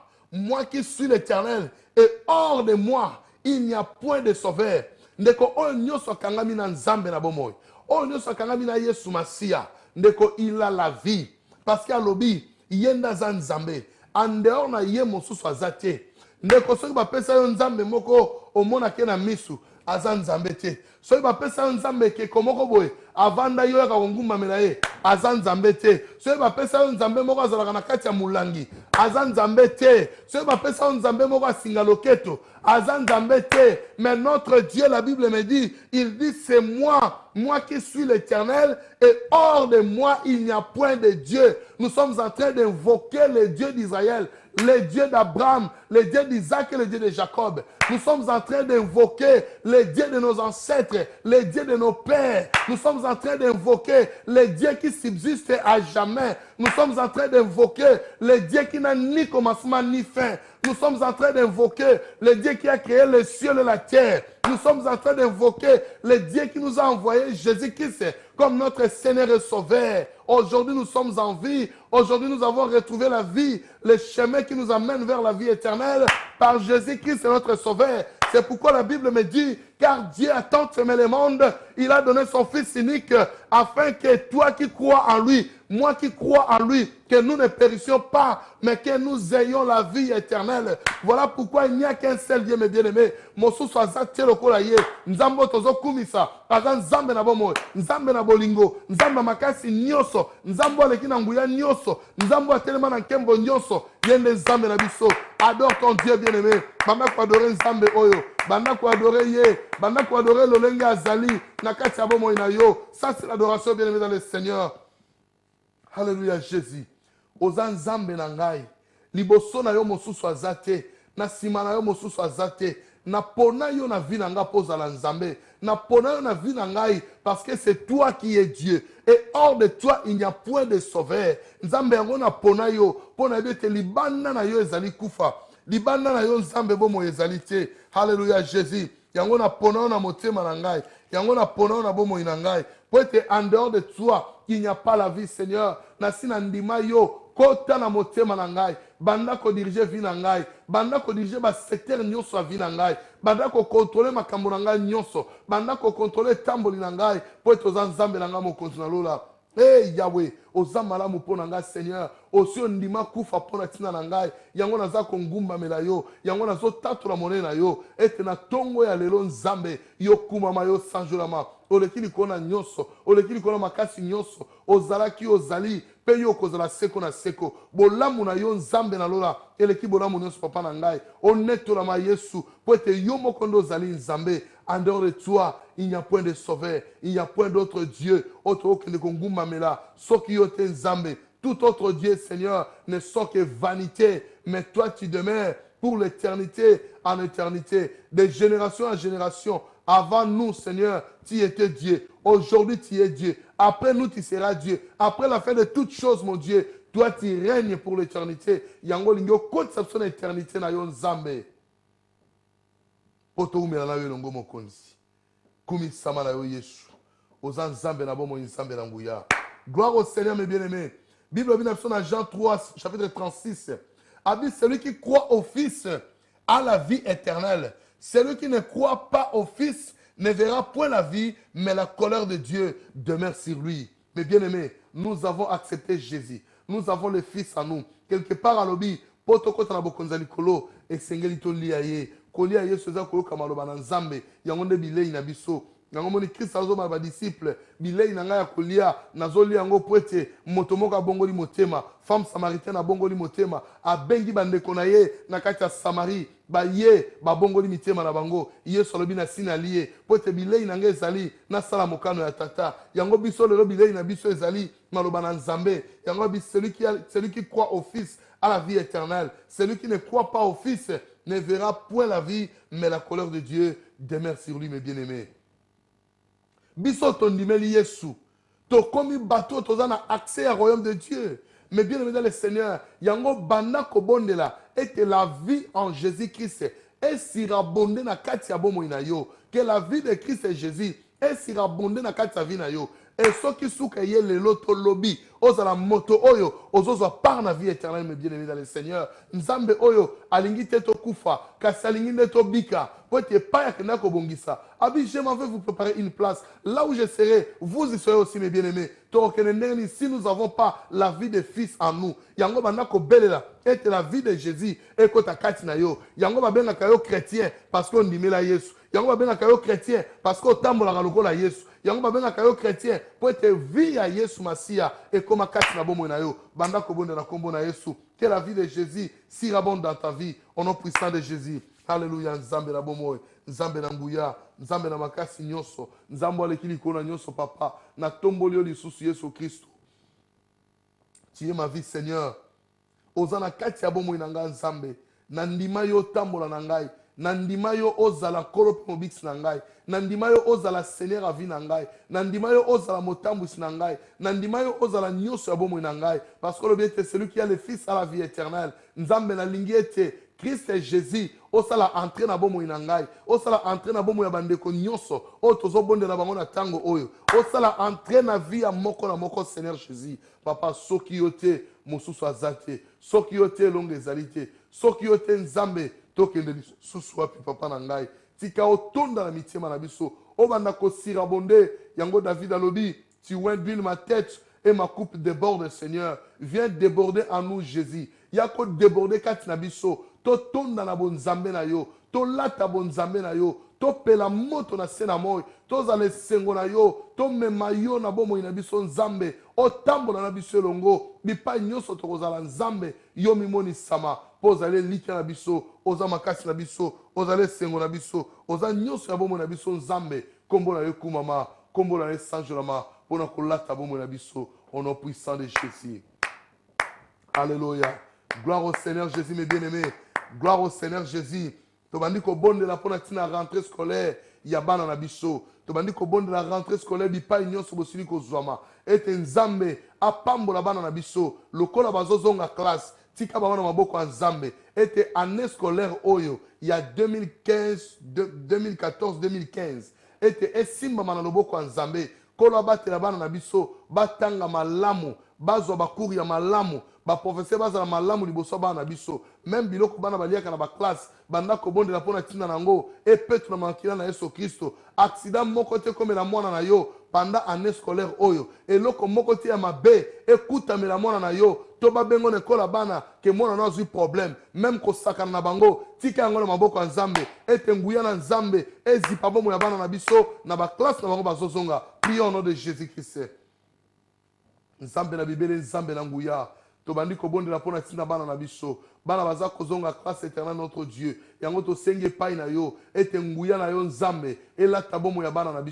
qui suis l'Éternel. Et hors de moi, il n'y a point de sauveur. Neko, o nyoso kangami na nzambe na bomoy. O nyoso kangami na Yesu Masia. Neko, il a la vie. Parce qu'à l'obi, yenda za nzambe. En dehors na ye mosusu azate. Ndeko soki bapesa yo nzambe moko omona ke na misu aza nzambe te. Soki bapesa yo nzambe ke komoko boye avanda yo yaka kongumamela ye aza nzambe te. Soki bapesa yo nzambe moko azalaka na kati ya mulangi aza nzambe te. Soki bapesa yo nzambe moko asinga loketo aza nzambe te. Mais notre Dieu, la Bible me dit, il dit c'est moi qui suis l'Éternel et hors de moi il n'y a point de Dieu. Nous sommes en train d'invoquer le Dieu d'Israël, le Dieu d'Abraham, le Dieu d'Isaac et le Dieu de Jacob. Nous sommes en train d'invoquer le Dieu de nos ancêtres, le Dieu de nos pères. Nous sommes en train d'invoquer le Dieu qui subsiste à jamais. Nous sommes en train d'invoquer le Dieu qui n'a ni commencement ni fin. Nous sommes en train d'invoquer le Dieu qui a créé le ciel et la terre. Nous sommes en train d'invoquer le Dieu qui nous a envoyé Jésus-Christ comme notre Seigneur et Sauveur. Aujourd'hui, nous sommes en vie. Aujourd'hui, nous avons retrouvé la vie, le chemin qui nous amène vers la vie éternelle par Jésus-Christ, notre Sauveur. C'est pourquoi la Bible me dit, car Dieu a tant aimé le monde, il a donné son Fils unique, afin que toi qui crois en lui, moi qui crois en lui, que nous ne périssions pas, mais que nous ayons la vie éternelle. Voilà pourquoi il n'y a qu'un seul Dieu, mes bien-aimés. Mosu soazate lokolaye, nzambo tozo kumisa, aza nzambe na bomo, nzambe na bolingo, nzambe makasi nyoso, nzambo aleki na nguya nyoso, nzambo atelema na nkembo nyoso, yende nzambe na biso. Adore ton Dieu bien-aimé. Banda ko adorer Nzambe oyo. Banda ko adorer Ye. Banda ko adorer Lolenge Azali. Nakati abomo ina yo. Ça c'est l'adoration bien-aimé dans le Seigneur. Alléluia Jésus. Oza Nzambe na ngai. Liboso na yo mosusu azate. Na sima na yo mosusu azate. Na pona yo na vie na nga poza la Nzambe. Na pona yo na vie na ngai parce que c'est toi qui es Dieu. Et hors de toi, il n'y a point de sauveur. Nzambe yango na pona yo. Pona bete libanda na yo ezali kufa. Libanda na yo Nzambe bomo ezali te. Alléluia Jésus. Yango na pona yo na motema na ngai. Yango na pona yo na bomo ina ngai. Pour être en dehors de toi, il n'y a pas la vie, Seigneur. Nasi na ndima yo. Kota na motema na ngai. Banda ko diriger vie na ngai. Banda ko diriger ba secteur nyonso a vie na ngai. Banda ko contrôler makambo na ngai nyonso. Banda ko contrôler tamboli na ngai. Po eto za Nzambe na ngai mokonzi na lola. Hey Yahweh, oza malamu mpo na ngai Seigneur. Osi ondima kufa mpo na ntina na ngai. Yango naza kongumbamela yo. Yango nazotatola monene na yo. Ete na tongo ya lelo Nzambe. Yo kumama yo sanjolama. Oleki likolo na nyonso. Oleki likolo na makasi nyonso. Ozalaki ozali. Pe yo kozala seko na seko. Bolamu na yo Nzambe na lola. Eleki bolamu nyonso papa na ngai. Onetolama Yesu. Po ete yo moko nde ozali Nzambe. En dehors de toi, il n'y a point de sauveur. Il n'y a point d'autre Dieu. Autre que Kongumamela. Soki yote Nzambe. Tout autre Dieu, Seigneur, ne sont que vanité. Mais toi, tu demeures pour l'éternité en éternité. De génération en génération. Avant nous, Seigneur, tu étais Dieu. Aujourd'hui, tu es Dieu. Après nous, tu seras Dieu. Après la fin de toutes choses, mon Dieu, toi, tu règnes pour l'éternité. Yango lingyo conception d'éternité na yo Nzambe. Poto umela na yo longo mokonzi. Kumi sama na yo Yesu. Oza Nzambe na bomo Nzambe na nguya. Gloire au Seigneur, mes bien-aimés. Bible dans Jean 3, chapitre 36. A dit, celui qui croit au Fils a la vie éternelle. Celui qui ne croit pas au Fils ne verra point la vie, mais la colère de Dieu demeure sur lui. Mes bien-aimés, nous avons accepté Jésus. Nous avons le Fils en nous. Quelque part à l'obi, poto kota na bokonzali kolo, et sengeli to liaye. Kolia Yesu za kolo kamaloba na Nzambe. Yangonde bilei na biso. Yango moni Christ azo ba disciple. Bilei na nga ya kolia. Nazoli yango poete. Motomoka bongoli motema. Femme samaritaine a bongoli motema. A bengi bandeko na ye. Na kati ya Samari. Ba ye. Ba bongoli mitema na bango. Yesu alobi na sina liye. Poete bilei na nga ezali. Na sala mokano ya tata. Yango biso lelo bilei na biso ezali. Maloba na Nzambe. Yango bi celui qui croit au Fils à la vie éternelle. Celui qui ne croit pas au Fils ne verra point la vie, mais la colère de Dieu demeure sur lui, mes bien-aimés. Biso tondimeli Yesu. To komi bateau, to zana accès au royaume de Dieu. Mais bien-aimés dans le Seigneur, yango banda kobondela et que la vie en Jésus-Christ est sirabondée na kati ya bomo ina yo. Que la vie de Christ et Jésus est sirabondée na kati ya vie na yo. Et ceux qui souka ye le loto lobby, ozala moto oyo, ozozo par la vie éternelle, mes bien-aimés dans le Seigneur. Nzambe oyo, alingi teto kufa, kasi alingi neto bika, pote pa ya kena kobongisa. Abi, je m'en vais vous préparer une place. Là où je serai, vous y serez aussi, mes bien-aimés. Si nous n'avons pas la vie de Fils en nous, yango banako belela, et la vie de Jésus, et kota katina yo, yango babenga kayo chrétien, parce qu'on dit la Yesu. Yango babenga kayo chrétien, parce qu'on tambola galoko la Yesu. Yango babenga kayo chrétien, pour être vie à Yesu Masia, et comme katina bomo na yo, bandako bonde na kombo na Yesu. Que la vie de Jésus s'irabonde dans ta vie, au nom puissant de Jésus. Alléluia, Nzambe na bomo, Nzambe na nguya, Nzambe na makasi nyonso, Nzambe alekili kona nyonso papa, na tomboli yo lisusu Yesu Christo. Tu es ma vie Seigneur. Ozana kati ya bomo inanga Nzambe, na ndima yo tambola na ngai, na ndima yo ozala kolo pe mobix na ngai, na ndima yo ozala Seigneur a vie na ngai, na ndima yo ozala motambwisi na ngai, na ndima yo ozala nyonso ya bomo na ngai, parce que le bien est celui qui a le Fils à la vie éternelle. Nzambe na lingi ete Christ et Jésus, osala entré na bomo inangai, osala entré na bomo ya bandeko nyonso, o tozo bonde na bango na tango oyo, osala entré na vie ya moko na moko Seigneur Jésus. Papa soki yote mosusu azate, soki yote longue ezalite, soki yote Nzambe tokende lisusu wapi papa na ngai. Tika otonda na mitima na biso, o banda ko sirabonde, yango David alobi, tu oins d'huile ma tête et ma coupe déborde Seigneur. Viens déborder en nous Jésus. Yako déborder kati na biso. To tonda na bonzambe na yo, to lata bonzambe na yo, to pela moto na sena moy, to zale sengo na yo, to mema yo na bomo ina biso nzambe, otambola na biso elongo bipai nyonso tokozala nzambe yo mimonisama mpo ozali elikya na biso oza makasi na biso ozali esengo na biso oza nyonso ya bomoi na biso nzambe kombo na yo ekumama kombo na yo esanjolama mpo na kolata bomoi na biso au nom puissant de Jésus. Alléluia. Gloire au Seigneur Jésus, mes bien-aimés. Gloire au Seigneur Jésus. Tobandi ko bonde la pona tina rentrée scolaire ya bana na biso. Tobandi ko bonde la rentrée scolaire bipa nyonso bosili ko zwama. Ete nzambe apambola bana na biso. Lokola bazozonga classe. Tika bana maboko ya nzambe. Ete année scolaire oyo ya 2015 2014 2015. Ete esimba mana loboko ya nzambe. Kola batela bana na biso batanga malamu bazwa bakuri ya malamu baprofeser bazala malamu liboso bana na biso même biloko bana baliaka na baklasse banda kobondela mpona ntina nango epetu na makila na Yesu Kristo accident moko te komela mwana na yo pendant année scolaire oyo eloko moko te ya mabe ekutamela mwana na yo to babengo na ekola bana ke mwana na azwi problème même kosakana na bango tika yango na maboko ya nzambe ete nguya na nzambe ezipa bomo ya bana na biso na baklasse na bango bazozonga prions au nom de Jésus-Christ. Nzambe na bibele nzambe na nguya tobandi kobondela mpona ntina bana na biso bana baza kozonga grâce éternelle notre Dieu yango tosengi epai na yo ete nguya na yo nzambe elata bomo ya bana na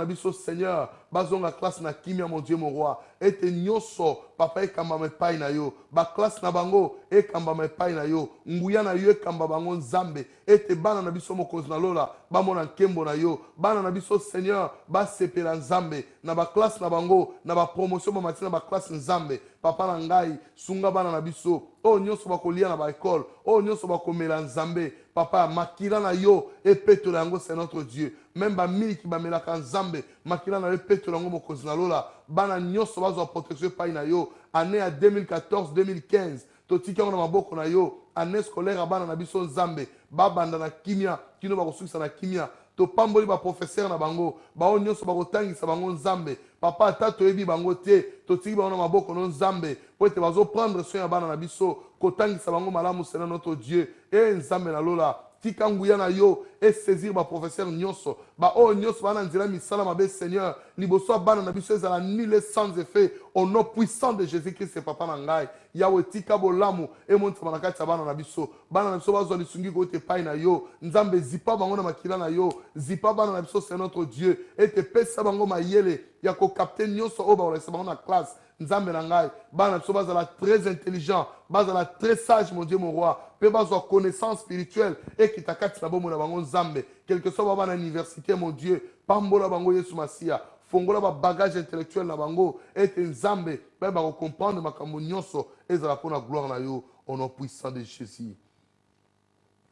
biso Seigneur bazonga classe na kimia mon Dieu mon roi ete nyonso papa ekambama epai na yo baklasse na bango ekambama epai na yo nguya na yo ekamba bango nzambe ete bana na biso mokonzi na lola bamona nkembo na yo bana na biso Seigneur basepela nzambe na baklasse na bango na bapromotion bamati na baklasse nzambe papa na ngai sunga bana na biso oyo nyonso bakolia na baekole oyo nyonso bakomela nzambe papa makila na yo epetola yango c'est notre Dieu même bamiliki bamelaka nzambe makila na yo epetola yango mokonzi na lola bana nyonso bazwa protection epai na yo année ya 2014 2015 totiki yango na maboko na yo année scolaire ya bana na biso nzambe babanda na kimia kino bakosukisa na kimia topamboli baprofeser na bango bao nyonso bakotangisa bango nzambe papa ata toyebi bango te totiki bango na maboko no nzambe po ete bazoprendre soin ya bana na biso kotangisa bango malamu Seigneur notre Dieu e nzambe na lola tika nguya na yo esaisir baprofeser nyonso baoyo nyonso bana nzela misala mabe Seigneur liboso ya bana na biso ezala nul sans effet au nom puissant de Jésus-Christ papa na ngai yawe tika bolamu emonisa na kati ya bana na biso bazwa lisungi kote epai na yo nzambe zipa bango na makila na yo zipa bana na biso c'est notre Dieu ete pesa bango mayele ya kokapte nyonso oyo bakolakisa bango na classe nzambe na ngai bana na biso bazala très intelligent bazala très sage mon Dieu mon roi pe bazwa connaissance spirituelle ekita kati na bomoi na bango nzambe quelque soit bana université mon Dieu pambola bango Yesu Masia fongola ba bagage intellectuel na bango ete nzambe pe ba comprendre makambo nyonso ezala pona gloire na yo au nom puissant de Jésus.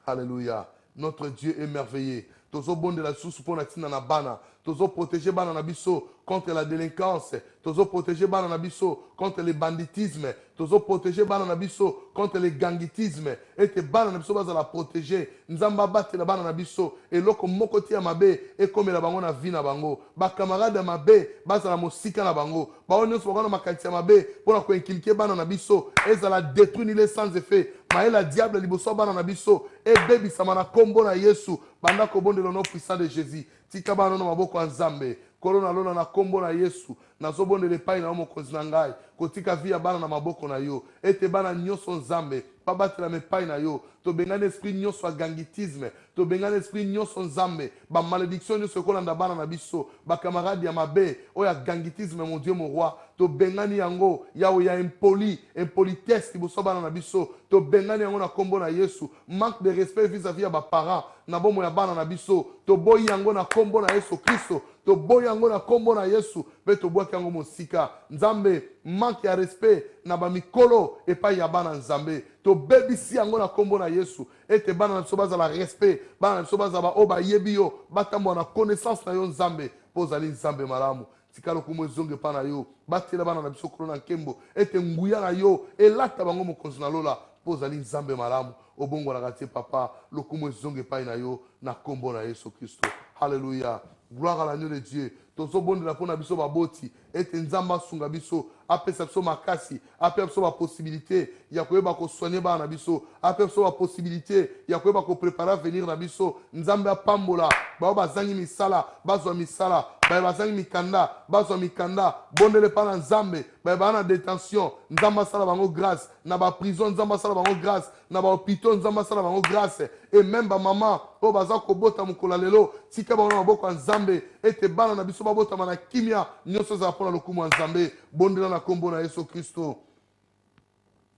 Alléluia. Notre Dieu est merveilleux. Tozo bonde la sous pona tina na bana tozo protéger bana na biso contre la délinquance tozo protéger bana na biso contre le banditisme tozo protéger bana na biso contre le gangitisme ete bana na biso bazala protéger nzamba batela bana na biso eloko moko te ya mabe ekomela bango na vie na bango bakamarade ya mabe bazala mosika na bango bao nyonso bango na makanisi ya mabe mpona koinculike bana na biso ezala détruire nile sans effet mayela diable liboso bana na biso ebebisama na kombo na Yesu banda kobondela no puissant de Jésus tika bana na maboko ya nzambe kolo na lona na kombo na Yesu nazobondela epai na yo mokonzi na ngai kotika vi ya bana na maboko na yo ete bana nyonso nzambe babatela mepai na yo tobengana esprit nyonso ya gangitisme tobengana esprit nyonso nzambe bamalédiction nyonso ekolanda bana na biso bakamarade ya mabe oyo ya gangitisme mon Dieu mon roi tobengani yango yawe ya impolitesse liboso bana na biso tobengani yango na kombo na Yesu manque de respect vis-à-vis ya baparent na bomo ya bana na biso toboyi yango na kombo na Yesu Kristo toboyi yango na kombo na Yesu mpe tobwaki yango mosika nzambe manque ya respect na bamikolo epai ya bana nzambe tobebisi yango na kombo na Yesu ete bana na biso bazala respect bana na biso bazala baoyo bayebi yo batambola na connaissance na yo nzambe mpo ozali nzambe malamu tika lokumu ezonge epai na yo batela bana na biso kolo na nkembo ete nguya na yo elata bango mokonzi na lola mpo ozali nzambe malamu obongolaka te papa lokumu ezonge epai na yo na kombo na Yesu Kristo. Alléluia. Gloire à l'agneau de Dieu. Tozobondela mpona biso baboti ete nzambe asunga biso apesa biso makasi apesa biso baposibilité ya koyeba kosoigne bana na biso apesa biso baposibilité ya koyeba koprépare avenir na biso nzambe apambola bao bazangi misala bazwa misala baye bazangi mikanda bazwa mikanda bondele mpa na nzambe baye baa na détention nzambe asala bango grâce na baprison nzambe asala bango grâce na bahôpitaux nzambe asala bango grâce et même bamama oyo baza kobota mokolo lelo tika bango na maboko ya nzambe ete bana na biso babotama na kimia nyonso ezala mpo na lokumu ya nzambe bondela na kombo na yesu kristo.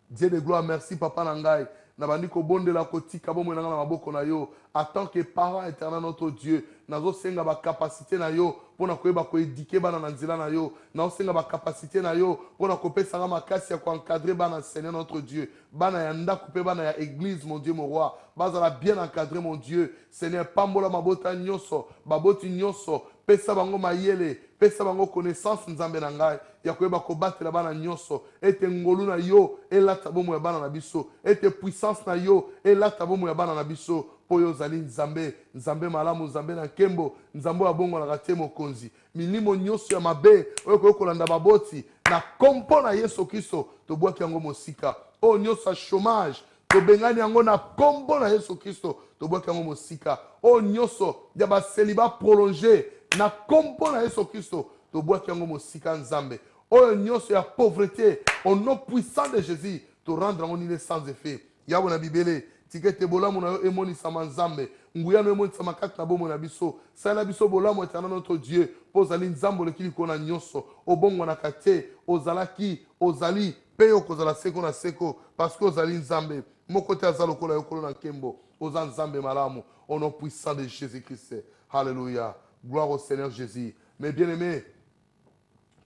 Dieu de gloire, merci papa na ngai na bandi kobondela kotika bomoi na nga na maboko na yo en tant que parent éternel notre Dieu nazosenga bakapasité na yo mpona koyeba koédike bana na nzela na yo nazosenga bakapasité na yo mpona kopesanga makasi ya koencadre bana Seigneur notre Dieu bana ya ndako mpe bana ya église mon Dieu mon roi bazala bien encadré mon Dieu Seigneur pambola mabota nyonso baboti nyonso pesa bango mayele pesa bango connaissance nzambe na ngai ya koyeba kobatela bana nyonso ete ngolu na yo elata bomo ya bana na biso ete puissance na yo elata bomo ya bana na biso po yo ozali nzambe nzambe malamu nzambe na nkembo nzambe ya bongo na te mokonzi milimo nyonso ya mabe oyo koyo kolanda baboti na kompo na yesu kristo tobwaki yango mosika oyo nyonso ya chômage tobengani yango na kombo na yesu kristo tobwaki yango mosika oyo nyonso ya baseliba prolonge na kombo na yesu kristo tobwaki yango mosika nzambe oyo nyonso ya pauvreté au nom puissant de Jésus to rendre yango nini sans effet yabo na bibele tikete bolamu na yo emonisama nzambe nguya no emonisama kati na bomo na biso sala biso bolamu éternel notre Dieu po ozali nzambe oleki likolo na nyonso obongwanaka te ozalaki ozali mpe yo kozala seko na seko parce que ozali nzambe moko te aza lokola yo kolo na nkembo oza nzambe malamu au nom puissant de Jésus-Christ. Alléluia. Gloire au Seigneur Jésus. Mes bien-aimés,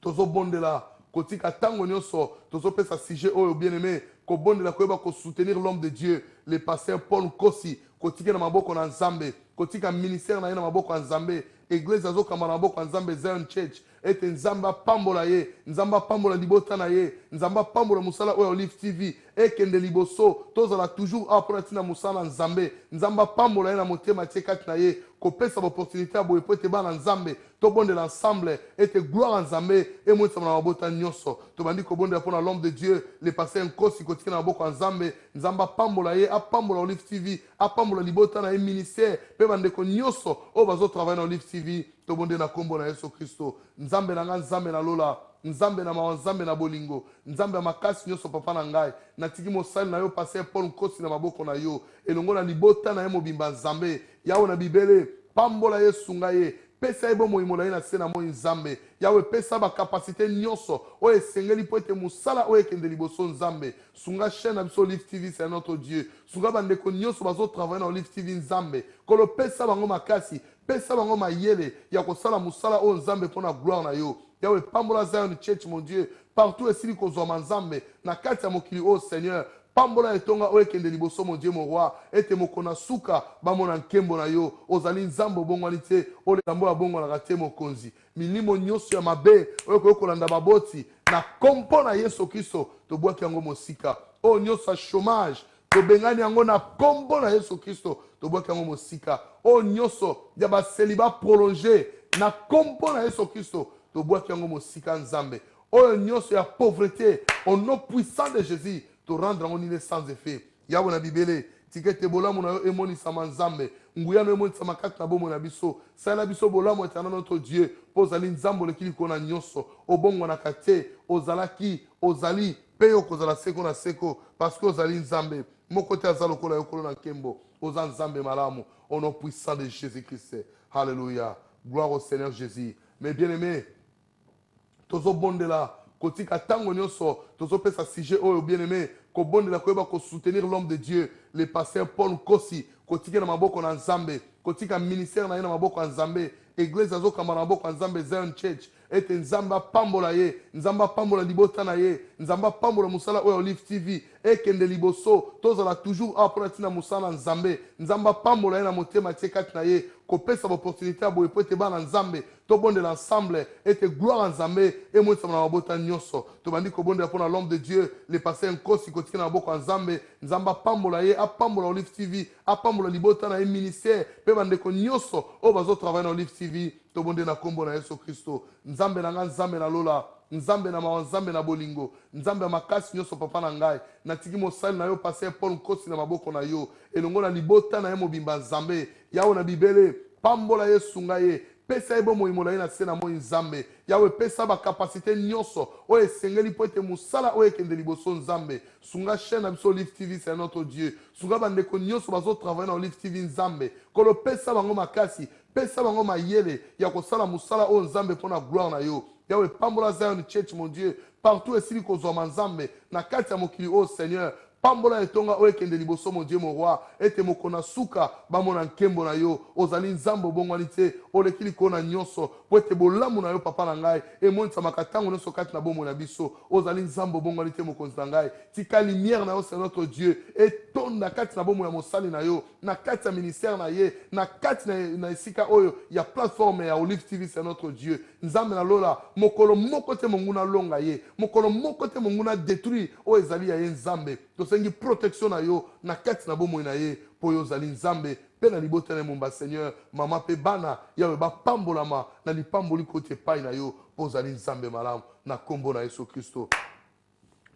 tozobondela kotika tango nyonso tozopesa sujet oyo bien-aimé kobondela koyeba soutenir l'homme de Dieu le pasteur Paul Kosi kotika na maboko na nzambe kotika ministère na ye na maboko ya nzambe église azokamba na maboko ya nzambe Zion Church ete nzambe apambola ye nzambe apambola libota na ye nzambe apambola mosala oyo Olive TV ekende liboso tozala toujours awa mpona ntina mosala na nzambe nzambe apambola ye na motema tie kati na ye kopesa baopportunité ya boye po ete bana nzambe tobondela ensemble ete gloire ya nzambe emonisama na mabota nyonso tobandi kobondela mpona l'homme de Dieu le pasteur Nkosi kotika na maboko ya nzambe nzambe apambola ye apambola Olive TV apambola libota na ye ministère mpe bandeko nyonso oyo bazotravaille na Olive TV tobonde na kombo na yesu kristo nzambe na nga nzambe na lola nzambe na mawa nzambe na bolingo nzambe ya makasi nyonso papa na ngai natiki mosali na yo pasteur Paul Nkosi na maboko na yo elongo na libota na ye mobimba nzambe yawe na bibele pambola ye sunga ye pesa ye bomoi molai na se na moi nzambe yawe pesa bakapasité nyonso oyo esengeli mpo ete mosala oyo ekende liboso nzambe sunga chaîne na biso Olive TV c'est notre Dieu sunga bandeko nyonso bazotravaille na Olive TV nzambe kolo pesa bango makasi pesa bango mayele ya kosala mosala oyo nzambe mpo na gloire na yo yawe pambola Zion Church mon Dieu partout esili kozwama nzambe na kati ya mokili oyo Seigneur pambola etonga oyo ekende liboso mon Dieu mon roi ete mokona suka bamona nkembo na yo ozali nzambe obongwani te oyo nzambe abongwanaka te mokonzi milimo nyonso ya mabe oyo koyo kolanda baboti na kompo na yesu kristo tobwaki yango mosika oyo nyonso ya chômage tobengani yango na kombo na yesu kristo tobwaki yango mosika oyo nyonso ya baseliba prolonge na kompo na yesu kristo tobwaki yango mosika nzambe oyo nyonso ya pauvreté au nom puissant de Jésus to rendre yango nini sans effet yawe na bibele tikete bolamu na yo emonisama nzambe nguya no emonisama kati na bomo na biso sala biso bolamu éternel notre Dieu po ozali nzambe oleki likolo na nyonso obongwanaka te ozalaki ozali mpe yo kozala seko na seko parce que ozali nzambe moko te aza lokola yo kolo na nkembo oza nzambe malamu au nom puissant de Jésus-Christ. Alléluia. Gloire au Seigneur Jésus. Mes bien-aimés, tozobondela kotika tango nyonso tozopesa sujet oyo bien-aimé kobondela koyeba soutenir l'homme de Dieu le pasteur Paul Kosi kotika na maboko na nzambe kotika ministère na ye na maboko ya nzambe église azokamba na maboko ya nzambe Zion Church ete nzambe apambola ye nzambe apambola libota na ye nzamba pambola musala oyo Olive TV ekende liboso tozala toujours apona tina musala nzambe nzamba pambola ye na motema tie kati na ye kopesa opportunité boye po ete bana nzambe tobondela ensemble ete gloire nzambe emotisama na mabota nyonso tobandi kobondela mpona l'homme de Dieu le pasteur nkosi kotika na maboko ya nzambe nzamba pambola ye apambola Olive TV apambola libota na ye ministère mpe bandeko nyonso oyo bazotravaille na Olive TV tobonde na kombo na Yesu Kristo nzambe na nga nzambe na lola nzambe na mawa nzambe na bolingo nzambe ya makasi nyonso papa na ngai natiki mosali na yo paster Paul nkosi na maboko na yo elongo na libota na ye mobimba nzambe yawe na bibele pambola ye sunga ye pesa ye bomoi molai na se na moi nzambe yawe pesa bakapasité nyonso oyo esengeli mpo ete mosala oyo ekende liboso nzambe sunga chaîne na biso Olive TV c'est notre Dieu sunga bandeko nyonso bazotravaille na Olive TV nzambe kolo pesa bango makasi pesa bango mayele ya kosala mosala oyo nzambe mpo na gloire na yo yawe pambola Zion Church mon Dieu partout esili kozwama nzambe na kati ya mokili oyo Seigneur pambola etonga oyo ekende liboso mon Dieu mon roi ete mokona suka bamona nkembo na yo ozali nzambe obongwani te oleki likolo na nyonso po ete bolamu na yo papa na ngai emonisamaka ntango nyonso kati na bomoi na biso ozali nzambe obongwani te mokonzi na ngai tika lumière na yo c'est notre Dieu etonda kati na bomoi ya mosali na yo na kati ya ministère na ye na kati na esika oyo ya plateforme ya Olive TV c'est notre Dieu nzambe na lola mokolo moko te monguna longa ye mokolo moko te monguna détruire oyo ezali ya ye nzambe tosengi protection na yo na kati na bomoi na ye po yo ozali nzambe mpe na libota na momba Seigneur mama mpe bana yawe bapambolama na lipamboli koti epai na yo po ozali nzambe malamu na kombo na Yesu Kristo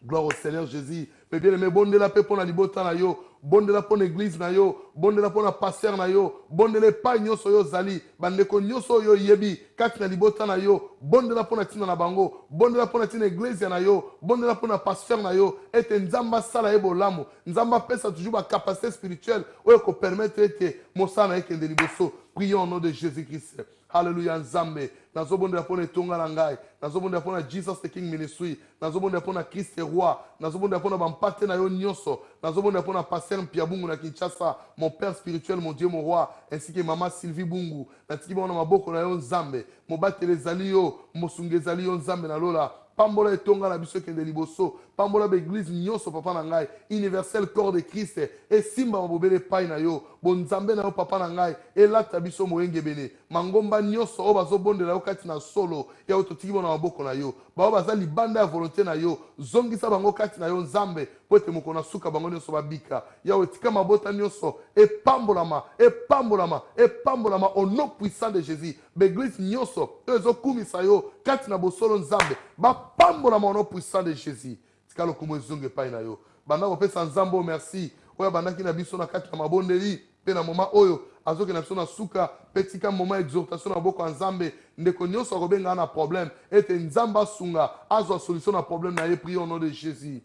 gloire au Seigneur Jésus mais bien aimé bondela mpe mpo na libota na yo bondela mpo na église na yo bondela mpo na paster na yo bondela epai nyonso oyo ozali bandeko nyonso oyo oyebi kati na libota na yo bondela mpo na ntina na bango bondela mpo na ntina eglise na yo bondela mpo na paster na yo ete nzambe asala ye bolamu nzambe apesa toujours bacapacité spirituelle oyo ekopermettre ete mosala na ekende liboso prions au nom de Jésus-Christ Hallelujah nzambe nazobondela mpona etonga na ngai nazobondela mpona Jesus the King Ministry nazobondela mpona Christ roi nazobondela mpona bampate na yo nyonso nazobondela mpona Pasteur Mpia Bungu na Kinshasa mon père spirituel mon Dieu mon roi ainsi que maman Sylvie Bungu natiki bango na maboko na yo nzambe mobateli ezali yo mosunga ezali yo nzambe na lola pambola etonga na biso ekende liboso pambola baeglise nyonso papa na ngai universel corps de Christ esimba mabobele epai na yo bonzambe na yo papa na ngai elata biso moyengebene mangomba nyonso oyo bazobondela yo kati na solo yawe totiki bo na maboko na yo bao baza libanda ya volonté na yo zongisa bango kati na yo nzambe po ete moko na suka bango nyonso babika yawe tika mabota nyonso epambolama epambolama epambolama au nom puissant de Jésus baeglise nyonso oyo ezokumisa yo kati na bosolo nzambe bapambolama au nom puissant de Jésus tika lokumu ezonga epai na yo banda kopesa nzambe o merci oyo abandaki na biso na kati na mabondeli mpe na moma oyo azoki na biso na suka mpe tika moma exhortation na maboko ya nzambe ndeko nyonso akobengana na problème ete nzambe asunga azwa solution na problème na ye prions au nom de Jésus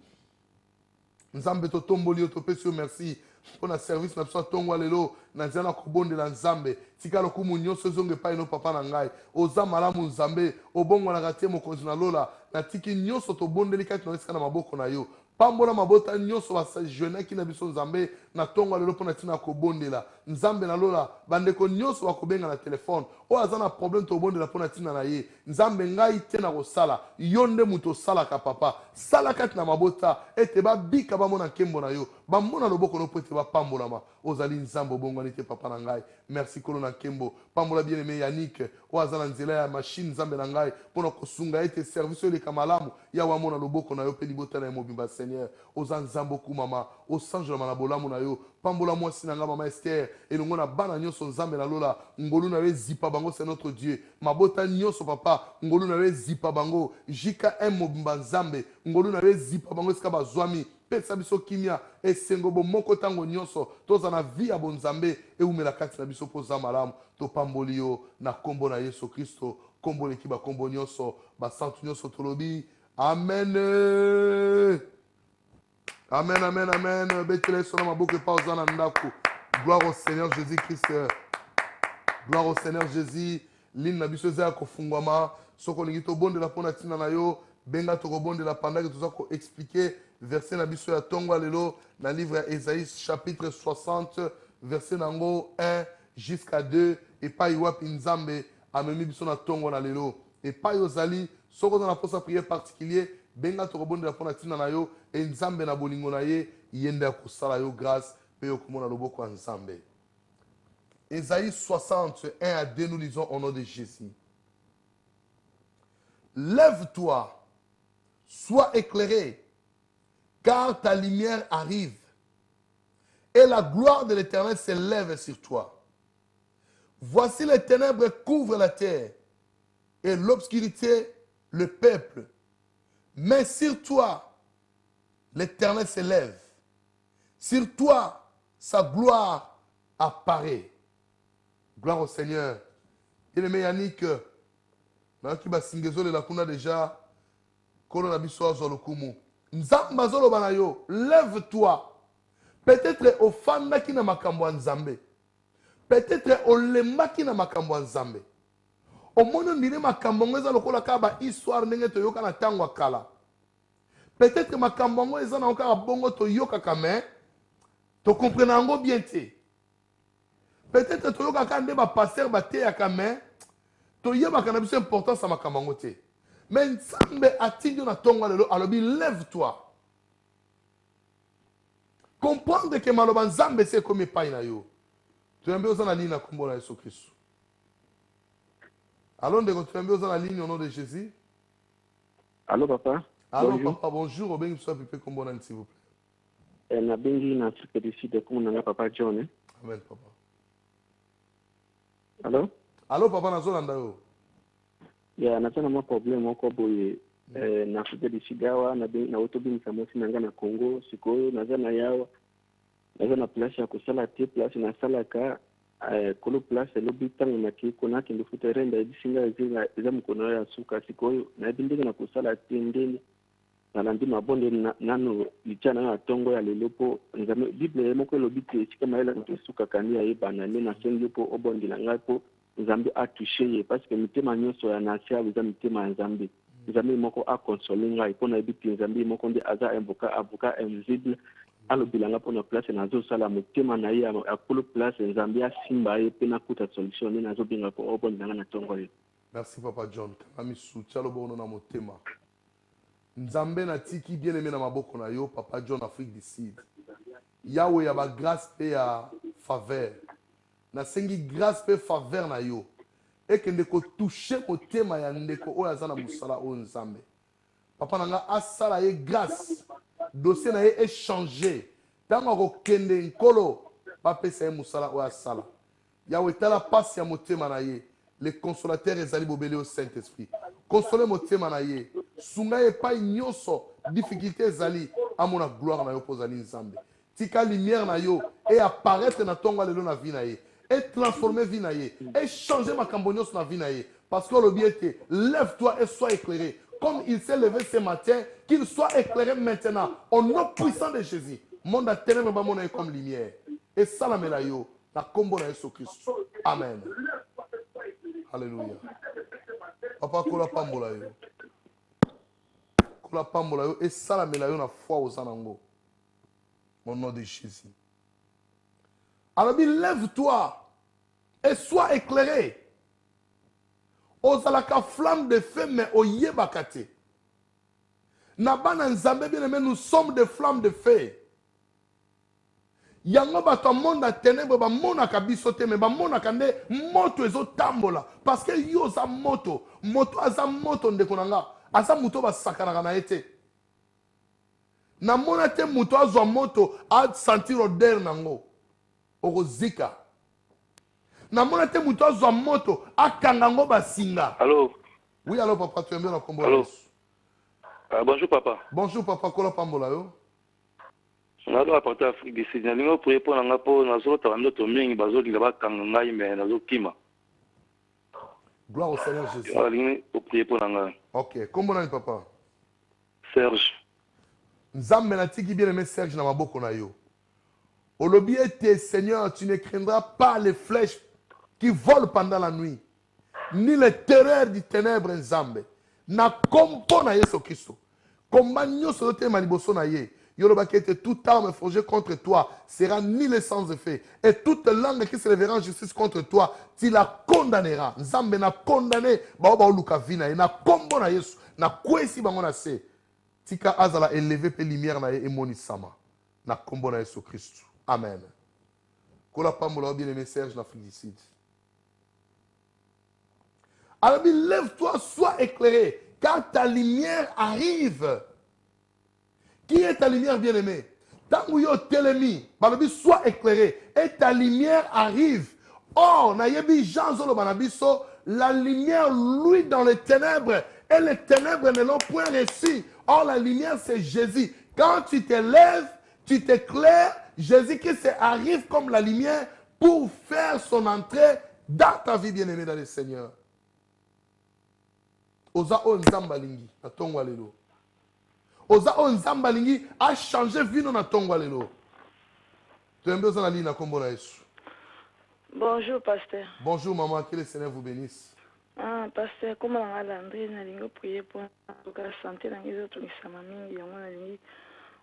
nzambe totomboli yo topesi yo merci mpo na service na biso atongwa lelo na nzela na kobondela nzambe tika lokumu nyonso ezonga epai no papa na ngai oza malamu nzambe obongwanaka te mokonzi na lola natiki nyonso tobondeli kati na esika na maboko na yo pambola mabota nyonso basajeunaki na biso nzambe na ntongo lelo mpo na ntina kobondela nzambe na lola bandeko nyonso bakobenga na telefone oyo aza na problème tobondela mpo na ntina na ye nzambe ngai te na kosala yo nde moto osalaka papa sala kati na mabota ete babika bamona nkembo na yo bamona loboko no mpo ete bapambolama ozali nzambe obongwani te papa na ngai merci kolo na nkembo pambola bien aimé Yannick oyo aza na nzela ya machine nzambe na ngai mpona kosunga ete service oyo eleka malamu yawe amona loboko na yo mpe libota na ye mobimba Seigneur oza nzambe okumama osanjolama na bolamu na yo pambola mwasi na nga mama Esther elongo na bana nyonso nzambe na lola ngolu na yo ezipa bango c'est notre Dieu mabota nyonso papa ngolu na yo ezipa bango jika mobimba nzambe ngolu na yo ezipa bango esika bazwami pesa biso kimia esengo bomoko ntango nyonso toza na vi ya bonzambe eumela kati na biso mpo za malamu topamboli yo na nkombo na Yesu Kristo nkombo leki bakombo nyonso basantu nyonso tolobi amen amen amen amen betela eso na maboko epa oza na ndako gloire au Seigneur Jésus-Christ gloire au Seigneur Jésus ligne na biso eza ya kofungwama soki olingi tobondela mpo na ntina na yo benga tokobondela pendant que toza koexplike verset na biso ya ntongo lelo na livre ya Ésaïe chapitre 60 verset nango 1 jusqu'à 2 epai wapi nzambe amemi biso na ntongo na lelo epai ozali soki oza na posa prière particulier benga tokobondela mpona ntina na yo e nzambe na bolingo na ye yende akosala yo grâce mpe yo komona loboko ya nzambe. Ésaïe 61 à 2, nous lisons au nom de Jésus. Lève-toi, sois éclairé, car ta lumière arrive, et la gloire de l'Éternel s'élève sur toi. Voici les ténèbres couvrent la terre, et l'obscurité le peuple. Mais sur toi, l'Éternel s'élève. Sur toi, sa gloire apparaît. Gloire au Seigneur. Bien-aimé Yannick, qui va singezo la kuna déjà, kolona biso azolokumu. Nzamba zolo banayo, lève-toi. Peut-être au fanda qui na makambo nzambe. Peut-être au lemba qui na makambo nzambe. Au mono ndine makambo ngeza lokola kaba histoire ndenge to yoka na tango kala. Peut-être makambo ngo eza na oka bongo to yoka kame. To comprendre ngo bien te. Peut-être que tu as un pasteur qui a un tu as une importance à ma camangote. Mais Nzambe a-t-il dit alors lève-toi. Comprendre que Maloban Nzambe c'est comme pas na yo. Tu as besoin de la ligne à Kombo na Yesu Christ. Alors tu as besoin de la ligne au nom de Jésus. Allô papa. Allô bonjour. Papa, bonjour. Au bien soit pipé Kombo na s'il vous plaît. Na bengi na Afrique du Sud comme na papa John. Amen papa. Allô? Allô papa na zolanda yo. Ya natana ma problème moko boye na Afrique du Sud awa na otobimisa mosi nanga na Congo sikoyo naza na yawa naza na place ya kosala te place na salaka kolo place lobi tango na kiko na kende futa renda ebisinga eza mukono ya suka sikoyo na ebindenge na kosala te ndeni na landi mabonde nano lichana na tongo ya lelopo nzame bible moko lobi te sika maela to suka kani ya ebana ne na sengi po obondi na ngapo nzambe a touché ye parce que mitema nyonso ya nasia biza mitema ya nzambe nzambe moko a consoler ngai pona ebiti nzambe moko ndi aza avocat invisible alobilanga pona place nazo sala motema na ye akolo place nzambe asimba ye pe na kuta solution ne nazo binga po obondi na tongo ye. Merci papa John. Kami soutien lo bono na motema. Nzambe na tiki bien aimé na maboko na yo papa John Afrique du Sud. Yahweh ya ba grâce pe ya faveur. Na sengi grâce pe faveur na yo. Et que ndeko toucher motema ya ndeko oyo aza na musala o nzambe. Papa nanga asala ye grâce. Dossier na ye échangé. Tango ko kende nkolo ba pesa ye musala oyo asala. Yahweh tala passe ya motema na ye. Les consolateurs ezali bobele au Saint-Esprit. Consoler motema na ye. Sunga ye pa nyonso difficulté ezali amona gloire na yo pozali nzambe. Tika lumière na yo et apparaître na tonga lelo na vie na ye. Et transformer vie na ye. Et changer makambo nyonso na vie na ye. Parce que l'objet lève-toi et sois éclairé. Comme il s'est levé ce matin, qu'il soit éclairé maintenant. Au nom puissant de Jésus. Monde a ténèbres ba mona comme lumière. Et salamela yo na kombo na Yesu Christ. Amen. Alléluia. Papa kola pambola yo. Kola pambola yo et salamela yo na foi aux anango. Au nom de Jésus. Alors lève-toi et sois éclairé. Ozalaka flamme de feu mais oyebakate. Nabana nzambe bien aimé, nous sommes des flammes de feu. Yango bato monde a ténèbres ba mona kabiso te me ba mona kande moto ezo tambola parce que yo za moto aza moto ndeko nanga aza moto ba sakana na ete na mona te moto azo moto a sentir odeur nango okozika na mona te moto azo moto akanga ngo basinga. Allô? Oui, allô papa, tu es bien na kombo. Allô? Bonjour papa. Bonjour papa, kola pambola yo. Nalo apporter Afrique du Sud. Nalingo pour répondre à ngapo nazo tawando to mingi bazo dilaba kanga mais nazo kima. Gloire au Seigneur Jésus. Nalingo pour prier pour nga. OK, kombo nani papa? Serge. Nzambe na tiki bien aimé Serge na maboko na yo. Olobi ete Seigneur, tu ne craindras pas les flèches qui volent pendant la nuit, ni les terreurs du ténèbre nzambe. Na kompo na Yesu Christo. Komba nyonso te maliboso na ye. Toute arme forgée contre toi sera nullement sans effet. Et toute langue qui se lèvera en justice contre toi, tu la condamneras. Nzambe na condamné, ba luka vina, na kombo na Yesu, na kwesi bango na se. tika azala élevé pe lumière na ye emonisama na kombo na Yesu Christ. Amen. Kola pambola bien-aimé Serge l'Afrique du Sud. Alors, lève-toi, sois éclairé, car ta lumière arrive. Qui est ta lumière, bien-aimé? Tant que yo telemi, sois éclairé, et ta lumière arrive. Oh, nayebi Jean Zolo Banabiso, la lumière lui dans les ténèbres, et les ténèbres ne l'ont point réussi. Or, la lumière, c'est Jésus. Quand tu te lèves, tu t'éclaires, Jésus-Christ arrive comme la lumière pour faire son entrée dans ta vie, bien-aimé dans le Seigneur. Oza o nzamba lingi na tongo lelo. Oza o nzamba lingi a changé vie na tongo lelo. Tu aimes bien la ligne na kombo na Yesu. Bonjour pasteur. Bonjour maman, que le Seigneur vous bénisse. Ah pasteur, comment on a l'André na lingo prier pour la santé na ngizo tunisama mingi yango na lingi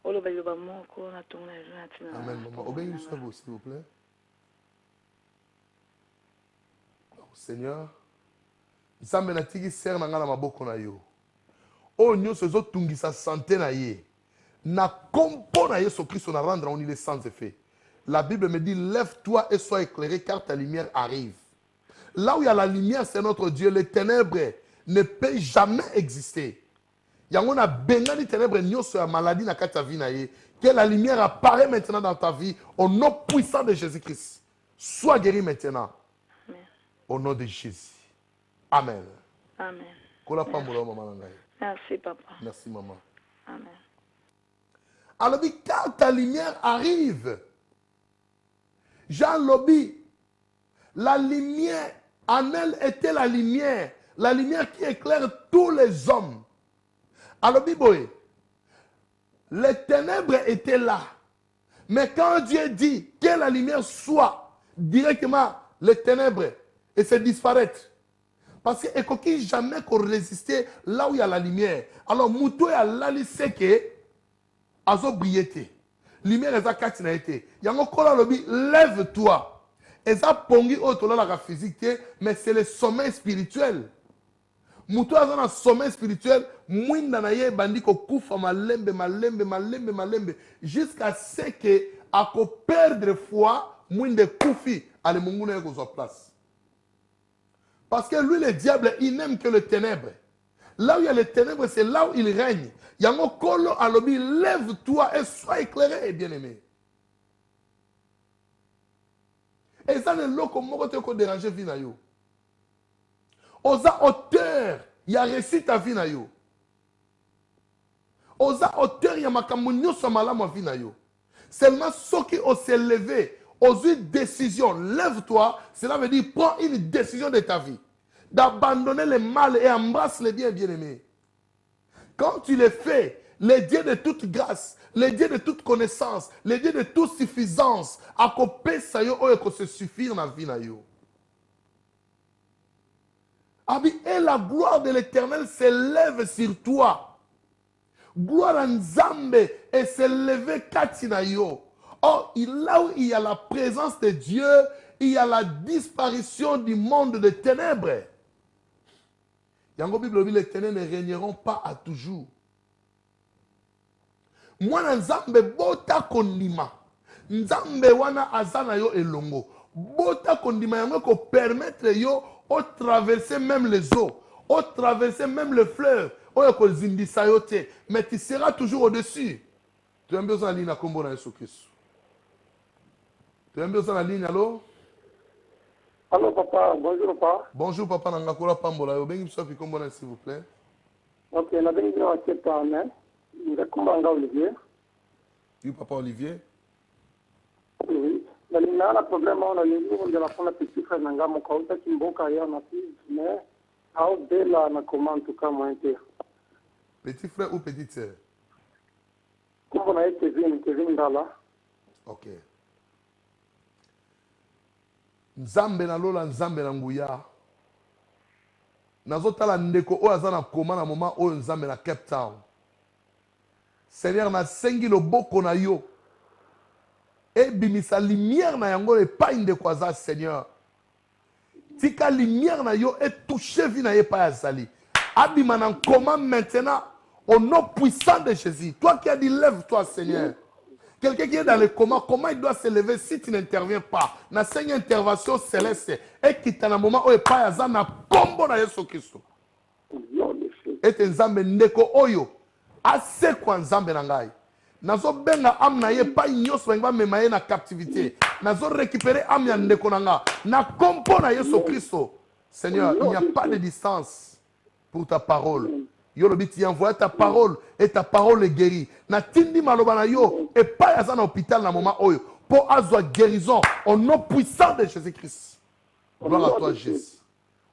olo baloba moko na tongo na lelo na tina. Amen maman. Obéis vous s'il vous plaît. Oh, Seigneur Nzambe na tiki ser na nga na maboko na yo. O nyonso ezotungisa santé na ye. Na kompo na Yesu Christ na rendre on il est sans effet. La Bible me dit lève-toi et sois éclairé car ta lumière arrive. Là où il y a la lumière, c'est notre Dieu. Les ténèbres ne peuvent jamais exister. Il y a una bengani ténèbres nyonso ya maladie na kati ya vie na ye. Que la lumière apparaît maintenant dans ta vie au nom puissant de Jésus-Christ. Sois guéri maintenant. Amen. Au nom de Jésus. Amen. Amen. Merci papa. Merci maman. Amen. Alors quand ta lumière arrive, Jean Lobi, la lumière, en elle était la lumière qui éclaire tous les hommes. Alors Biboé, les ténèbres étaient là. Mais quand Dieu dit que la lumière soit, directement les ténèbres et se disparaître. Parce que ekoki jamais qu'on résister là où il y a la lumière. Alors Moutou ya lali seke azo brillete. Lumière eza kati na été. Yango kola lobi lève-toi. Eza pongi otola la physique mais c'est le sommeil spirituel. Moutou aza na sommeil spirituel mwinda na ye bandi ko kufa malembe jusqu'à ce que ako perdre foi mwinde kufi ale munguna ye kozwa place. Parce que lui, le diable, il n'aime que les ténèbres. Là où il y a les ténèbres, c'est là où il règne. Yango kolo alobi, lève-toi et sois éclairé, bien-aimé. Et ça, le loko moko te ko déranger vie na yo. Oza auteur, il y a réussi ta vie na yo. Oza auteur, il y a makambo nyonso malamu vie na yo. Seulement ceux qui ont s'est levé, aux une décision, lève-toi, cela veut dire prends une décision de ta vie. D'abandonner le mal et embrasse le bien, bien-aimé. Quand tu le fais, le Dieu de toute grâce, le Dieu de toute connaissance, le Dieu de toute suffisance, à couper ça yo, et se suffire dans la vie na yo. Et la gloire de l'Éternel s'élève sur toi. Gloire à Nzambe et s'élève katina yo. Or, là où il y a la présence de Dieu, il y a la disparition du monde des ténèbres. Yango Bible dit les ténèbres ne régneront pas à toujours. Mwana Nzambe bota kondima. Nzambe wana azana yo elongo. Bota kondima yango ko permettre yo au traverser même les eaux, au traverser même le fleuve, au ko zindisa yo te, mais tu seras toujours au-dessus. Tu as besoin de ligne à kombo na Yesu Christ. Tu aimes bien ça la ligne, allô? Allô, papa. Bonjour, papa. Bonjour, papa. Nangakola Pambola. Vous avez besoin de s'il vous plaît? Ok, on a besoin de quelqu'un, mais vous êtes comment, Olivier? Oui, papa Olivier. Oui. Mais il y a un problème, on a les jours de la fin de la petite frère, on a mon compte qui m'a dit mais à au-delà, on a comment, en tout cas, moi, petit frère ou petite sœur? Comme on a été Kevin Dala. Ok. Nzambe na lola nzambe na nguya. Nazotala ndeko oyo aza na koma na moment oyo nzambe na Cape Town. Seigneur na sengi loboko na yo. Ebimisa lumière na yango epai ndeko aza Seigneur. Tika lumière na yo et toucher vie na ye pa azali. Abima na koma maintenant Au nom puissant de Jésus. Toi qui as dit, lève-toi, Seigneur. Quelqu'un qui est dans le coma, comment il doit se lever si tu n'interviens pas? Na une intervention céleste. Et qui est dans le moment où il pas à na combo na Yesu Christ. Et nzambe ndeko oyo. Assez quoi nzambe na ngai. Nazo benga am na ye pa nyos benga memaye na captivité. Nazo récupérer am ya ndeko na nga. Na combo na Yesu Christ. Seigneur, il n'y a pas de distance pour ta parole. Yo le biti envoie ta parole et ta parole est guérie. Na tindi maloba na yo et pas à un hôpital na moment oyo pour azwa guérison au nom puissant de Jésus-Christ. Gloire à toi Jésus.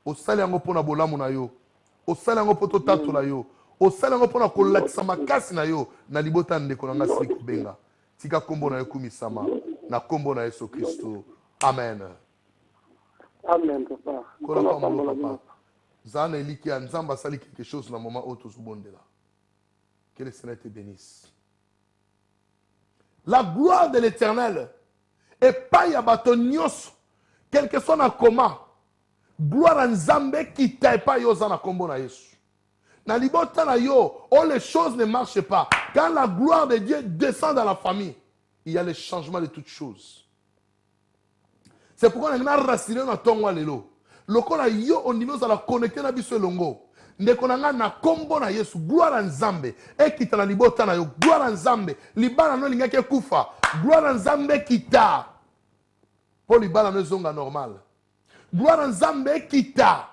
Au sali yango pona bolamu na yo. Au sali yango poto tatu na yo. Au sali yango pona kolakisa makasi na yo na libota ndeko na nga sili kubenga. Tika kombo na yo kumisama na kombo na Yesu Kristo. Amen. Amen papa. Kola pa molo papa. Zana eliki ya nzamba sali quelque chose na moment où tu là. Que le Seigneur te bénisse. La gloire de l'Éternel et pas ya bato nyos quel que soit na coma. Gloire à nzambe qui taille pas yo zana kombo na Yesu. Na libota na yo, oh les choses ne marchent pas. Quand la gloire de Dieu descend dans la famille, il y a le changement de toutes choses. C'est pourquoi on a rassuré dans ton lelo. Lokola yo au niveau de la connecter na biso longo. Ndeko nanga na kombo na Yesu gloire à Nzambe ekita na libota na yo gloire à Nzambe libala no lingaki kufa gloire à Nzambe kita po libala no zonga normal gloire à Nzambe ekita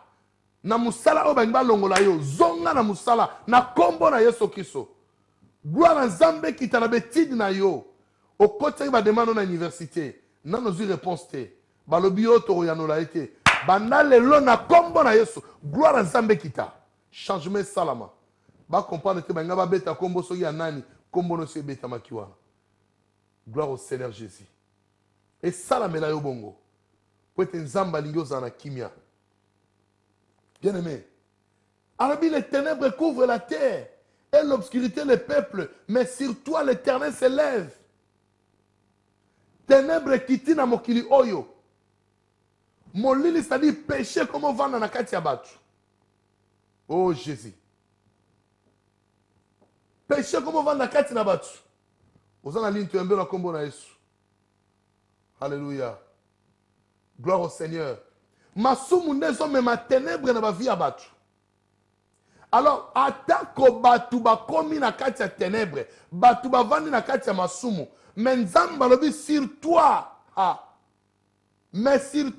na musala o bangba longola yo zonga na musala na kombo na Yesu Kristo gloire à Nzambe kita na betide na yo au côté ba demande na université nano zi réponse te balobi yo to ya no la été banda lelo na kombo na Yesu gloire à Nzambe kita changement salama ba comprendre que banga ba beta kombo so ya nani kombo no se beta makiwana gloire au Seigneur Jésus et salama la yo bongo pour être Nzamba lingoza na kimia bien aimé arabi les ténèbres couvrent la terre et l'obscurité le peuple mais sur toi l'Éternel s'élève ténèbres kiti na mokili oyo molili c'est-à-dire péché comme vanda na kati ya batu. Oh Jésus. Péché comme vanda na kati na batu. Ozana ligne tu embe na kombo na Yesu. Alléluia. Gloire au Seigneur. Masumu nezo me ma ténèbres na ba vie ya batu. Alors atako batu ba komi na kati ya ténèbres, batu ba vandi na kati ya masumu, mais nzamba lobi sur toi. Ah. Mais sur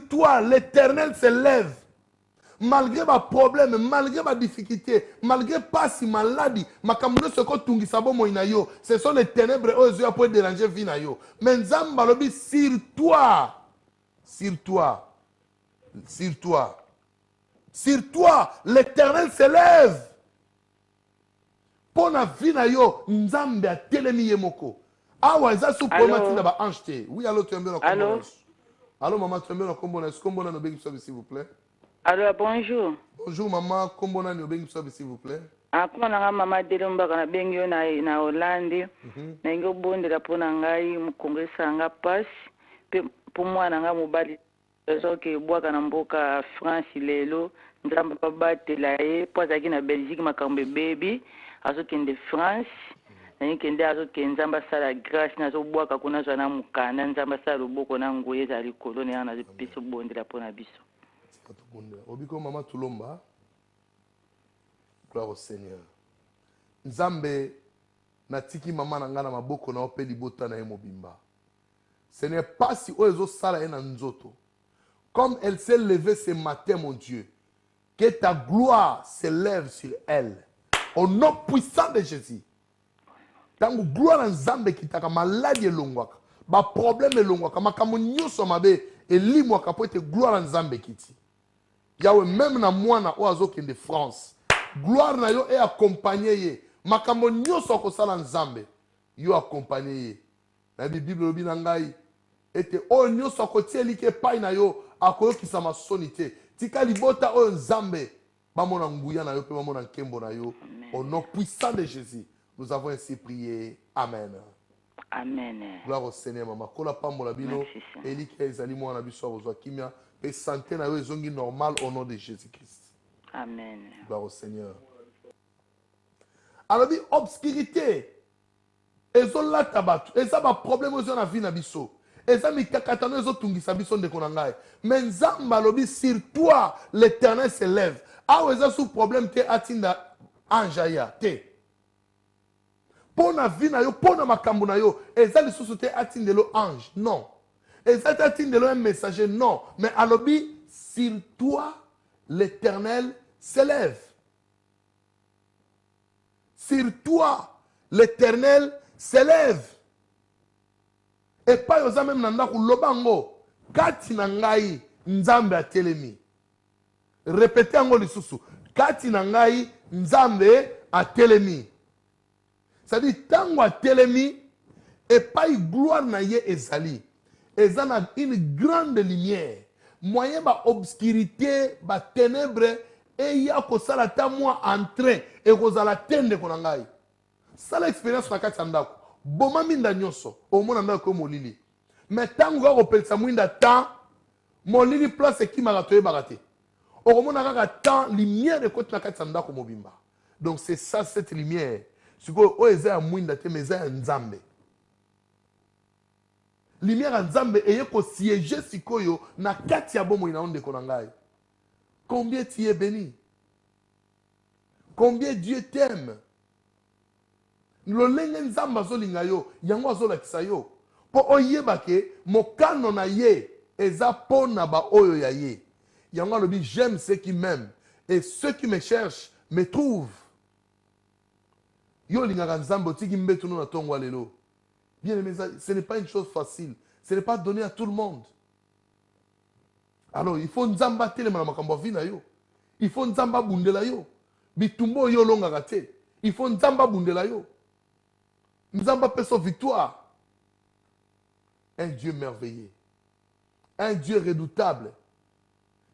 toi, l'Éternel se lève. Malgré ma problème, malgré ma difficulté, malgré pas si maladie, ma kamune se ko tungi sabo mo inayo, ce sont les ténèbres oyo pour déranger vie na yo. Mais nzamba lobi sur toi, l'Éternel se lève. Pour na vie na yo, nzambe a telemi yemoko. Ah ouais, ça sous problème là bas ange. Oui, allô tu es bien. Allô. Allô maman, tu es bien comme bonne. Est-ce qu'on bonne obéi s'il vous plaît? Allô, bonjour. Bonjour maman, comme bonne obéi s'il vous plaît. Ah comment na maman delomba kana bengyo na Hollande. Na ngo bonde la pona ngai mu kongresa nga passe pour moi na nga mobali. Zo ke bwaka na mboka France lelo nzamba pa batela e poza ki na Belgique makambe baby azokende France. Kende azoke nzamba sala grâce nazo bwaka kuna zana mukanda nzamba sala loboko na ngoye za likolo ne ana biso bondela pona biso. Obiko mama tulomba. Gloire au Seigneur. Nzambe natiki mama na ngana maboko na ope libota na mobimba. Ce n'est pas si oezo sala ena nzoto. Comme elle s'est levée ce matin mon Dieu, que ta gloire se lève sur elle. Au nom puissant de Jésus. Tangu gloire nzambe kitaka maladie elongwaka ba problème elongwaka makambo nyonso mabe elimwaka po ete gloire nzambe kiti yawe même na mwana o azokende France gloire na yo e accompagner ye makambo nyonso akosala nzambe yo accompagner ye na bible lobi na ngai ete o nyonso akotieli ke pai na yo akoyokisa masoni te tika libota o nzambe bamona nguya na yo pe bamona nkembo na yo au nom puissant de Jésus. Nous avons ainsi prié. Amen. Amen. Gloire au Seigneur, maman. Kola pambola bino. Eli ki ezali mwana biso abozwa kimia. Et santé na yo ezongi normal au nom de Jésus-Christ. Amen. Gloire au Seigneur. Alors, obscurité. Et ça, là, tabac. Et ça, va problème aux gens à vie na biso. Et ça, mi kakatano, ils ont tungi sa biso de konangai. Mais Nzamba lobi, sur toi, l'Éternel s'élève. Ah, ouais, ça, sous problème, te atinda anjaya, te. Pona vie na yo, pona makambo na yo. Et ça, les sous te atindelo ange. Non. Et ça, te atindelo un messager. Non. Mais alobi, sur toi, l'Éternel s'élève. Sur toi, l'Éternel s'élève. Et pas yoza même nanda kulobango kati na ngai nzambe atelemi. Répétez ango lisusu kati na ngai nzambe atelemi. C'est-à-dire tango atelemi et pas gloire na ye ezali. Ezana une grande lumière. Moyen ba obscurité ba ténèbres et ya ko sala ta moi entrer et ko sala tende ko na ngai. Sala expérience na kati ndako. Boma minda nyonso omona ndako molili mais tango ga kopelisa mwinda temps molili place qui maratoye barate okomona kaka temps lumière de côté na kati ndako mobimba. Donc c'est ça cette lumière siko o eza ya mwinda te mais eza ya nzambe. Lumière ya nzambe eye ko siéger sikoyo na kati ya bomo ina onde ko na ngai. Combien tu es béni, combien Dieu t'aime. Lolenge nzamba zolinga yo yango azolakisa yo po oyeba ke mokano na ye eza pona ba oyo ya ye yango alobi j'aime ceux qui m'aiment et ceux qui me cherchent me trouvent. Yo lingaka nzambe otiki mbetu no na tongo lelo. Bien aimé, ce n'est pas une chose facile, ce n'est pas donné à tout le monde. Alors il faut nzamba telema na makambo vina yo, il faut nzamba bundela yo bitumbo yo longa te, il faut nzamba bundela yo. Nzamba peut sa victoire. Un Dieu merveilleux. Un Dieu redoutable.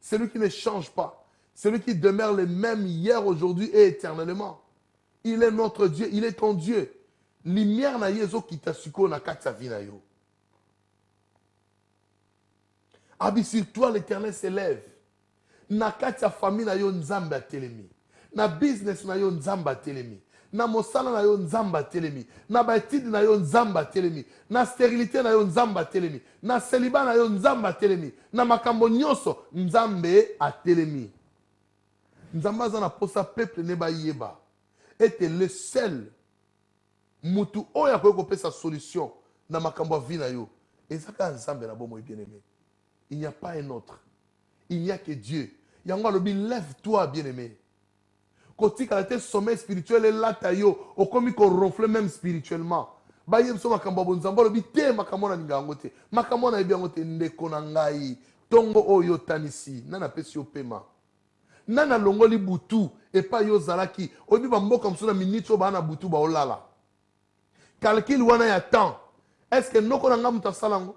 Celui qui ne change pas. Celui qui demeure le même hier, aujourd'hui et éternellement. Il est notre Dieu. Il est ton Dieu. Lumière na yezo kita suko na kati sa vie na yo. Abi sur toi l'Éternel s'élève. Na kati sa famille na yo nzamba telemi. Na business na yo nzamba telemi. Na mosala na yo nzamba telemi, na baetide na yo nzamba telemi, na stérilité na yo nzamba telemi, na célibat na yo nzamba telemi, na makambo nyonso nzambe atelemi. Nzamba za na posa peuple ne ba yeba. Ete le seul mutu oya ko pesa solution na makambo vie na yo. Ezaka nzambe na bomo bien-aimé. Il n'y a pas un autre. Il n'y a que Dieu. Yango lobi lève-toi bien-aimé. Quand tu as sommeil spirituel et là tu as comme ronfle même spirituellement. Ba yebso makambo bonzamba lobi te makamona ningangote. Makamona ebiangote ndeko na ngai. Tongo oyo tanisi nana pesi opema. Nana longoli butu et pas yo zalaki. Obi ba mboka msona minute ba na butu ba olala. Calcul wana ya temps. Est-ce que noko na nga mutasalango?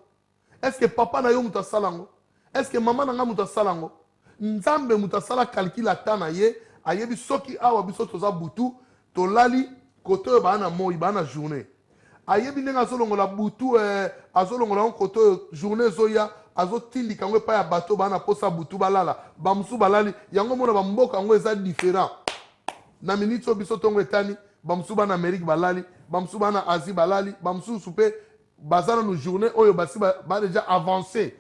Est-ce que papa na yo mutasalango? Est-ce que maman na nga mutasalango? Nzambe mutasala calcul ata na ye. Ayebi soki awa biso toza butu to lali koto ba na moi ba na journée. Ayebi ndenga azolongola butu azolongola koto journée zoya azotindi kangwe pa ya bato ba na posa butu balala ba musu balali yango mona ba mboka ngo eza différent. Na minute biso tongo etani ba musu ba na Amérique balali ba musu ba na Asie balali ba musu souper bazana no journée oyo basi ba déjà avancé.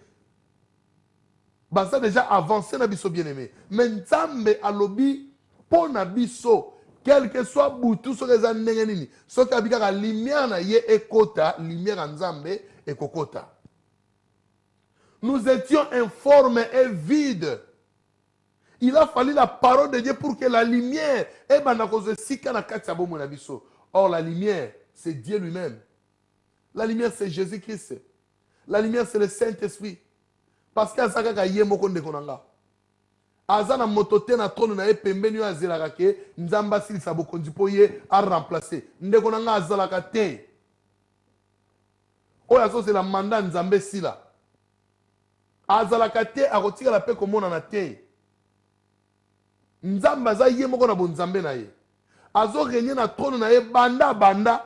Baza déjà avancé na biso bien-aimé. Mais nzambe alobi pona biso quel que soit butu so eza ndenge nini so ka bika ka lumière na ye ekota lumière nzambe ekokota. Nous étions informes et vides. Il a fallu la parole de Dieu pour que la lumière bana koze sika na kati ya bomo na biso. Or la lumière c'est Dieu lui-même. La lumière c'est Jésus-Christ. La lumière c'est le Saint-Esprit. Parce que azaka ka ye moko ndeko nanga. Azana motote na trône na ye pembeni yo azelaka ke nzamba silisa bokonzi po ye a remplacer. Ndeko nanga azalaka te. Oya so c'est la mandat nzambe sila. Azalaka te akotika la pe komona na te. Nzamba za ye moko na bonzambe na ye. Azo régner na trône na ye banda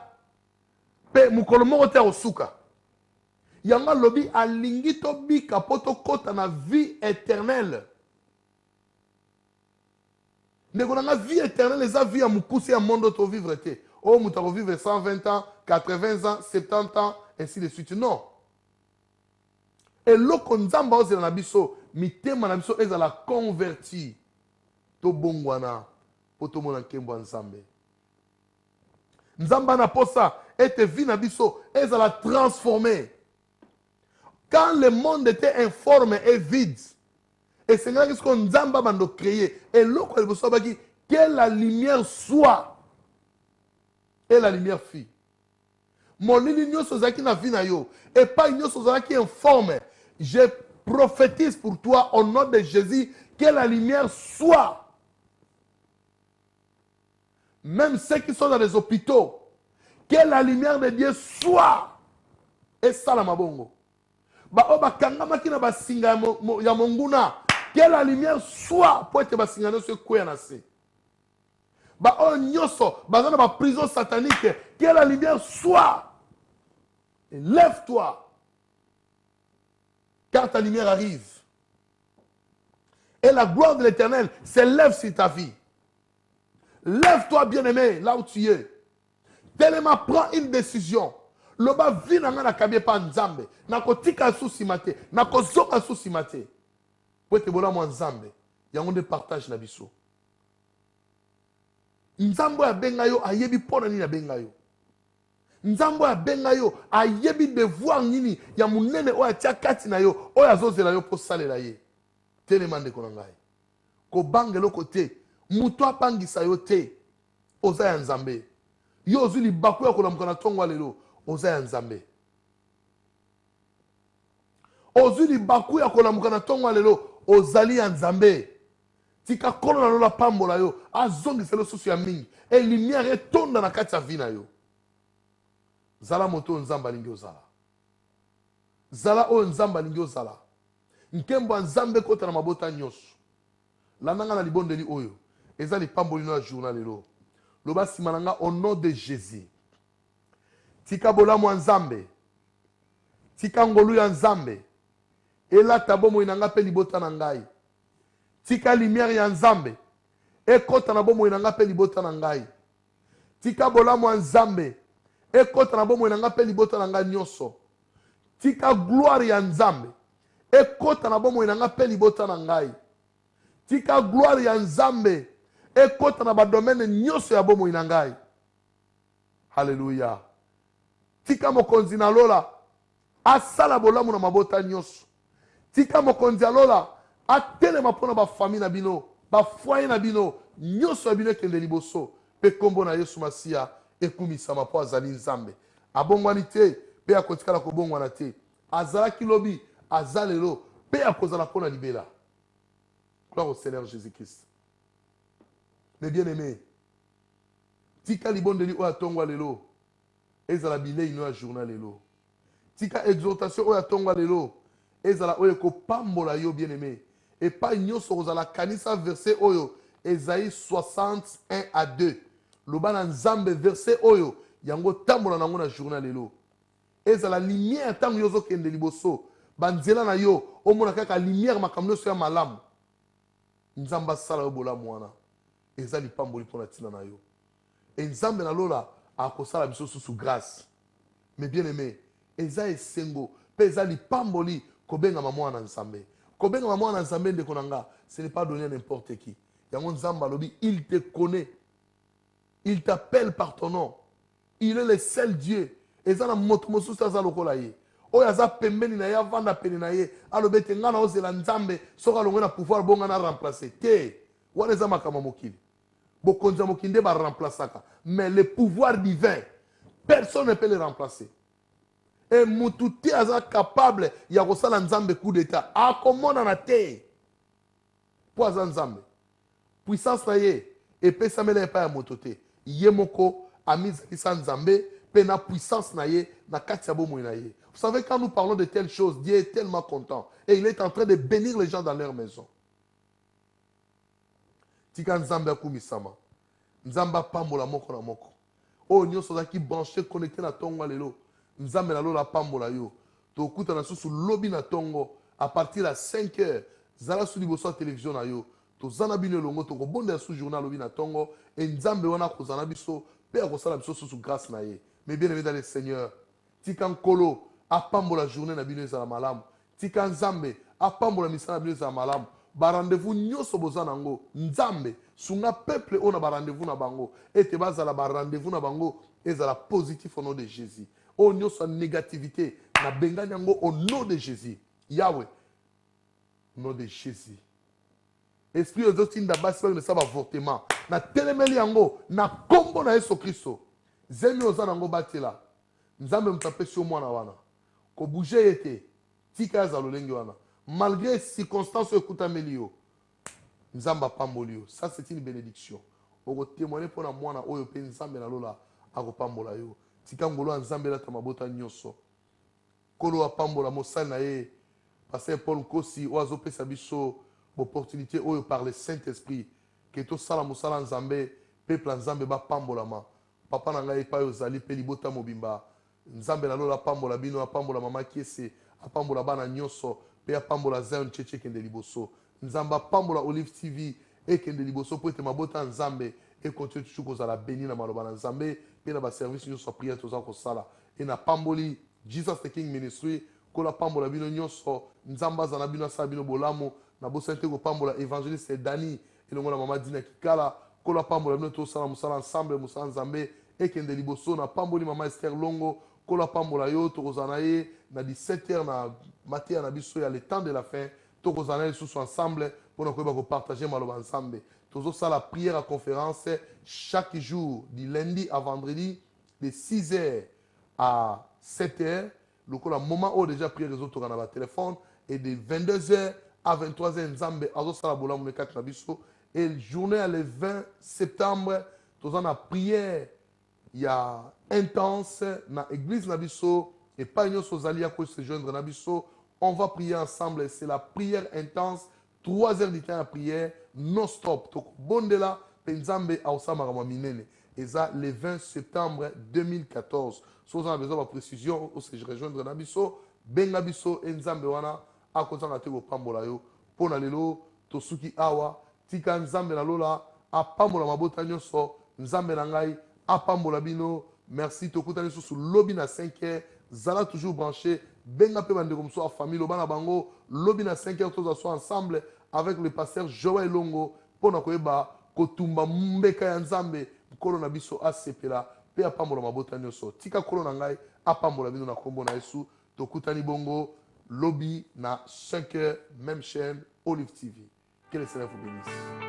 pe mukolo moko te osuka. Yanga lobi alingi to bika poto kota na vie éternelle. ndeko na nga vie éternelle eza vie ya mokuse ya monde to vivre te oyo moto akovivre 120 ans 80 ans 70 ans ainsi de suite non eloko nzambe ozela na biso mitema na biso ezala converti tobongwana mpo tomona nkembo ya nzambe nzambe ana posa ete vie na biso ezala transformé quand le monde était informe et vide esengelaki siko nzambe abando créer eloko ya liboso abaki que la lumière soit et la lumière fit molili nyonso ozalaki na vie na yo epai nyonso ozalaki informe je prophétise pour toi au nom de Jésus que la lumière soit. Même ceux qui sont dans les hôpitaux, que la lumière de Dieu soit. Et ça la mabongo. Que la lumière soit pour être basingano sur quoi nase. Prison satanique, que la lumière soit. Et lève-toi. Car ta lumière arrive. Et la gloire de l'Éternel s'élève sur ta vie. Lève-toi, bien-aimé, là où tu es. Tellement prends une décision. Loba vi na ngana kabie pa nzambe. Nako tika susi mate. Nako zoka susi mate. Po te bola mo nzambe. Yango de partage na biso. Nzambo ya benga yo ayebi pona ni na benga yo. Nzambo ya benga yo ayebi devoir nini ya munene oya tia kati na yo oya zozela yo po salela ye. Tellement de konangai. Ko bangelo kote muto apangisa yo te oza ya nzambe. Yo ozuli baku ya kolamukana tongwa lelo oza ya nzambe. Ozuli baku ya kolamukana tongwa lelo ozali ya nzambe. Tika kono na lola pambola yo azongisa lo susu ya mingi e lumière etonda na kati ya vi na yo. Zala moto nzamba lingi ozala. Zala o nzamba lingi ozala. Nkembo nzambe kota na mabota nyonso. Lananga na libondeli oyo. Eza li pamboli no ya journal lelo. Loba simananga au nom de Jésus. Tika bola mo nzambe. Tika ngolu ya nzambe. Ela tabomo inanga pe libota na ngai. Tika lumière ya nzambe. Ekota na bomo inanga pe libota na ngai. Tika bola mo nzambe. Ekota na bomo inanga pe libota na ngai nyonso. Tika gloire ya nzambe. Ekota na bomo inanga pe libota na ngai. Tika gloire ya nzambe. Ekota na badomene nyonso ya bomo ina ngai. Hallelujah. Tika mokonzi na lola asala bolamu na mabota nyonso. Tika mokonzi ya lola atelema mpona bafamille na bino bafoye na bino nyonso ya bino ekende liboso mpe kombo na Yesu Masiya ekumisama mpo azali nzambe abongwani te mpe akotikala kobongwana te azalaki lobi aza lelo mpe akozala mpona libela. Gloire au Seigneur Jésus-Christ. Mes bien-aimés, tika libondeli oyo atongwa lelo ezala bilei no ya journal lelo. Tika exhortation oyo atongwa lelo ezala oyo kopambola yo bien-aimé. Epai nyonso kozala kanisa verset oyo Esaïe 61 à 2. Loba na nzambe verset oyo yango tambola nango na journal lelo. Ezala lumière tango yozo kende liboso banzela na yo omona kaka lumière makambo nyonso ya malamu. Nzamba sala yo bolamu wana. Eza lipamboli mpona tina na yo. E nzambe na lola akosala biso susu grâce. Mais bien aimé, eza esengo pe eza lipamboli kobengama mwana nzambe. Kobengama mwana nzambe ndeko na nga, ce n'est pas donné à n'importe qui. Yango nzamba lobi, il te connaît. Il t'appelle par ton nom. Il est le seul Dieu. Eza na moto mosusu aza lokola ye. Oyo aza pembeni na ye avanda pene na ye alobi ete nga na ozela nzambe soki alongwe na pouvoir bonga na remplacer te wana eza makambo mokili bokonzi ya mokili nde baremplaçaka mais le pouvoir divin personne ne peut le remplacer e mutu te aza capable ya kosala nzambe coup d'état akomonana te mpo aza nzambe puissance na ye epesamela epai ya moto te ye moko amizalisa nzambe mpe na puissance na ye na kati ya bomoi na ye. Vous savez, quand nous parlons de telles choses, Dieu est tellement content. Et il est en train de bénir les gens dans leur maison. Tika nzambe akumisama. Nzamba pambola moko na moko. Oh, nyonso zaki branché connecté na tongo lelo. Nzambe na lola pambola yo. To kuta na susu lobby na tongo à partir à 5 heures. Zala su liboso télévision na yo. tozana bino elongo tokobondela su journal lobi na tongo et nzambe wana kozana biso pe akosala biso susu grâce na ye. Mais bien aimé dans le Seigneur, tika nkolo apambola journée na bino ezala malamu, tika nzambe apambola misala na bino ezala malamu. Ba rendez-vous nyonso bozana ngo nzambe sunga peuple on a ba rendez-vous na bango ete bazala ba rendez-vous na bango ezala positif au nom de Jésus. O nyonso négativité na bengani yango au nom de Jésus. Yahweh, au nom de Jésus. Esprit de Dieu tinda basi ne saba avortement na telemeli yango na kombo na Yesu Kristo. Zemi ozana ngo batela. Nzambe mtapesi omwana wana. Ko bouger ete tika za lolenge wana. Malgré circonstances ekutameli yo. Nzamba pamboli yo. Ça c'est une bénédiction. Oko témoigner pour na mwana oyo pe nzambe na lola akopambola yo. Tika ngolo nzambe la tamabota nyonso. Kolo apambola mosali na ye. Pasteur Paul Kosi oazo pesa biso opportunité oyo par le Saint-Esprit que to sala mosala nzambe peuple nzambe ba pambolama. Papa na ngai pa yo zali pe libota mobimba. Nzambe na lola pambola bino apambola mama kiese apambola bana nyonso pe apambola Zion Cheche kende liboso. Nzamba pambola Olive TV et kende liboso po ete mabota nzambe et continue toujours kozala béni na maloba na nzambe pe na ba service nyonso prière toza ko sala et na pamboli Jesus the King Ministry kola pambola bino nyonso nzamba za na bino sa bino bolamo na bosante ko pambola évangéliste Dani elongo na mama Dina Kikala kola pambola bino to sala musala ensemble musala nzambe et kende liboso na pamboli mama Esther Longo kola pambola yo to kozana ye na 17h na matin na biso ya le temps de la fin to kozana sous ensemble pour nous ko partager maloba ensemble tozo sala prière à conférence chaque jour du lundi à vendredi de 6h à 7h le moment où déjà prière les autres on a téléphone et de 22h à 23h nzambe azo sala bola mon 4 na biso et journée le 20 septembre tozo na prière il y a intense na église na biso et pas une sozali à se joindre na biso on va prier ensemble c'est la prière intense 3 heures de temps à prière non stop to bondela penzambe a osama minene et ça le 20 septembre 2014 so on a besoin de précision au se rejoindre na biso benga biso enzambe wana akozanga te ko pambola yo pona lelo to suki awa tika nzambe na lola apambola mabota nyonso nzambe na ngai apambola bino merci tokutani sous lobby na 5h zala toujours branché benga pe bande comme ça en famille lobana bango lobby na 5h tous ensemble avec le pasteur Joël Longo pour na koyeba kotumba mbeka ya nzambe kolo na biso asepela pe apambola mabota nyonso tika kolo na ngai apambola bino na kombo na Yesu tokutani bongo lobby na 5h même chaîne Olive TV que le Seigneur vous bénisse.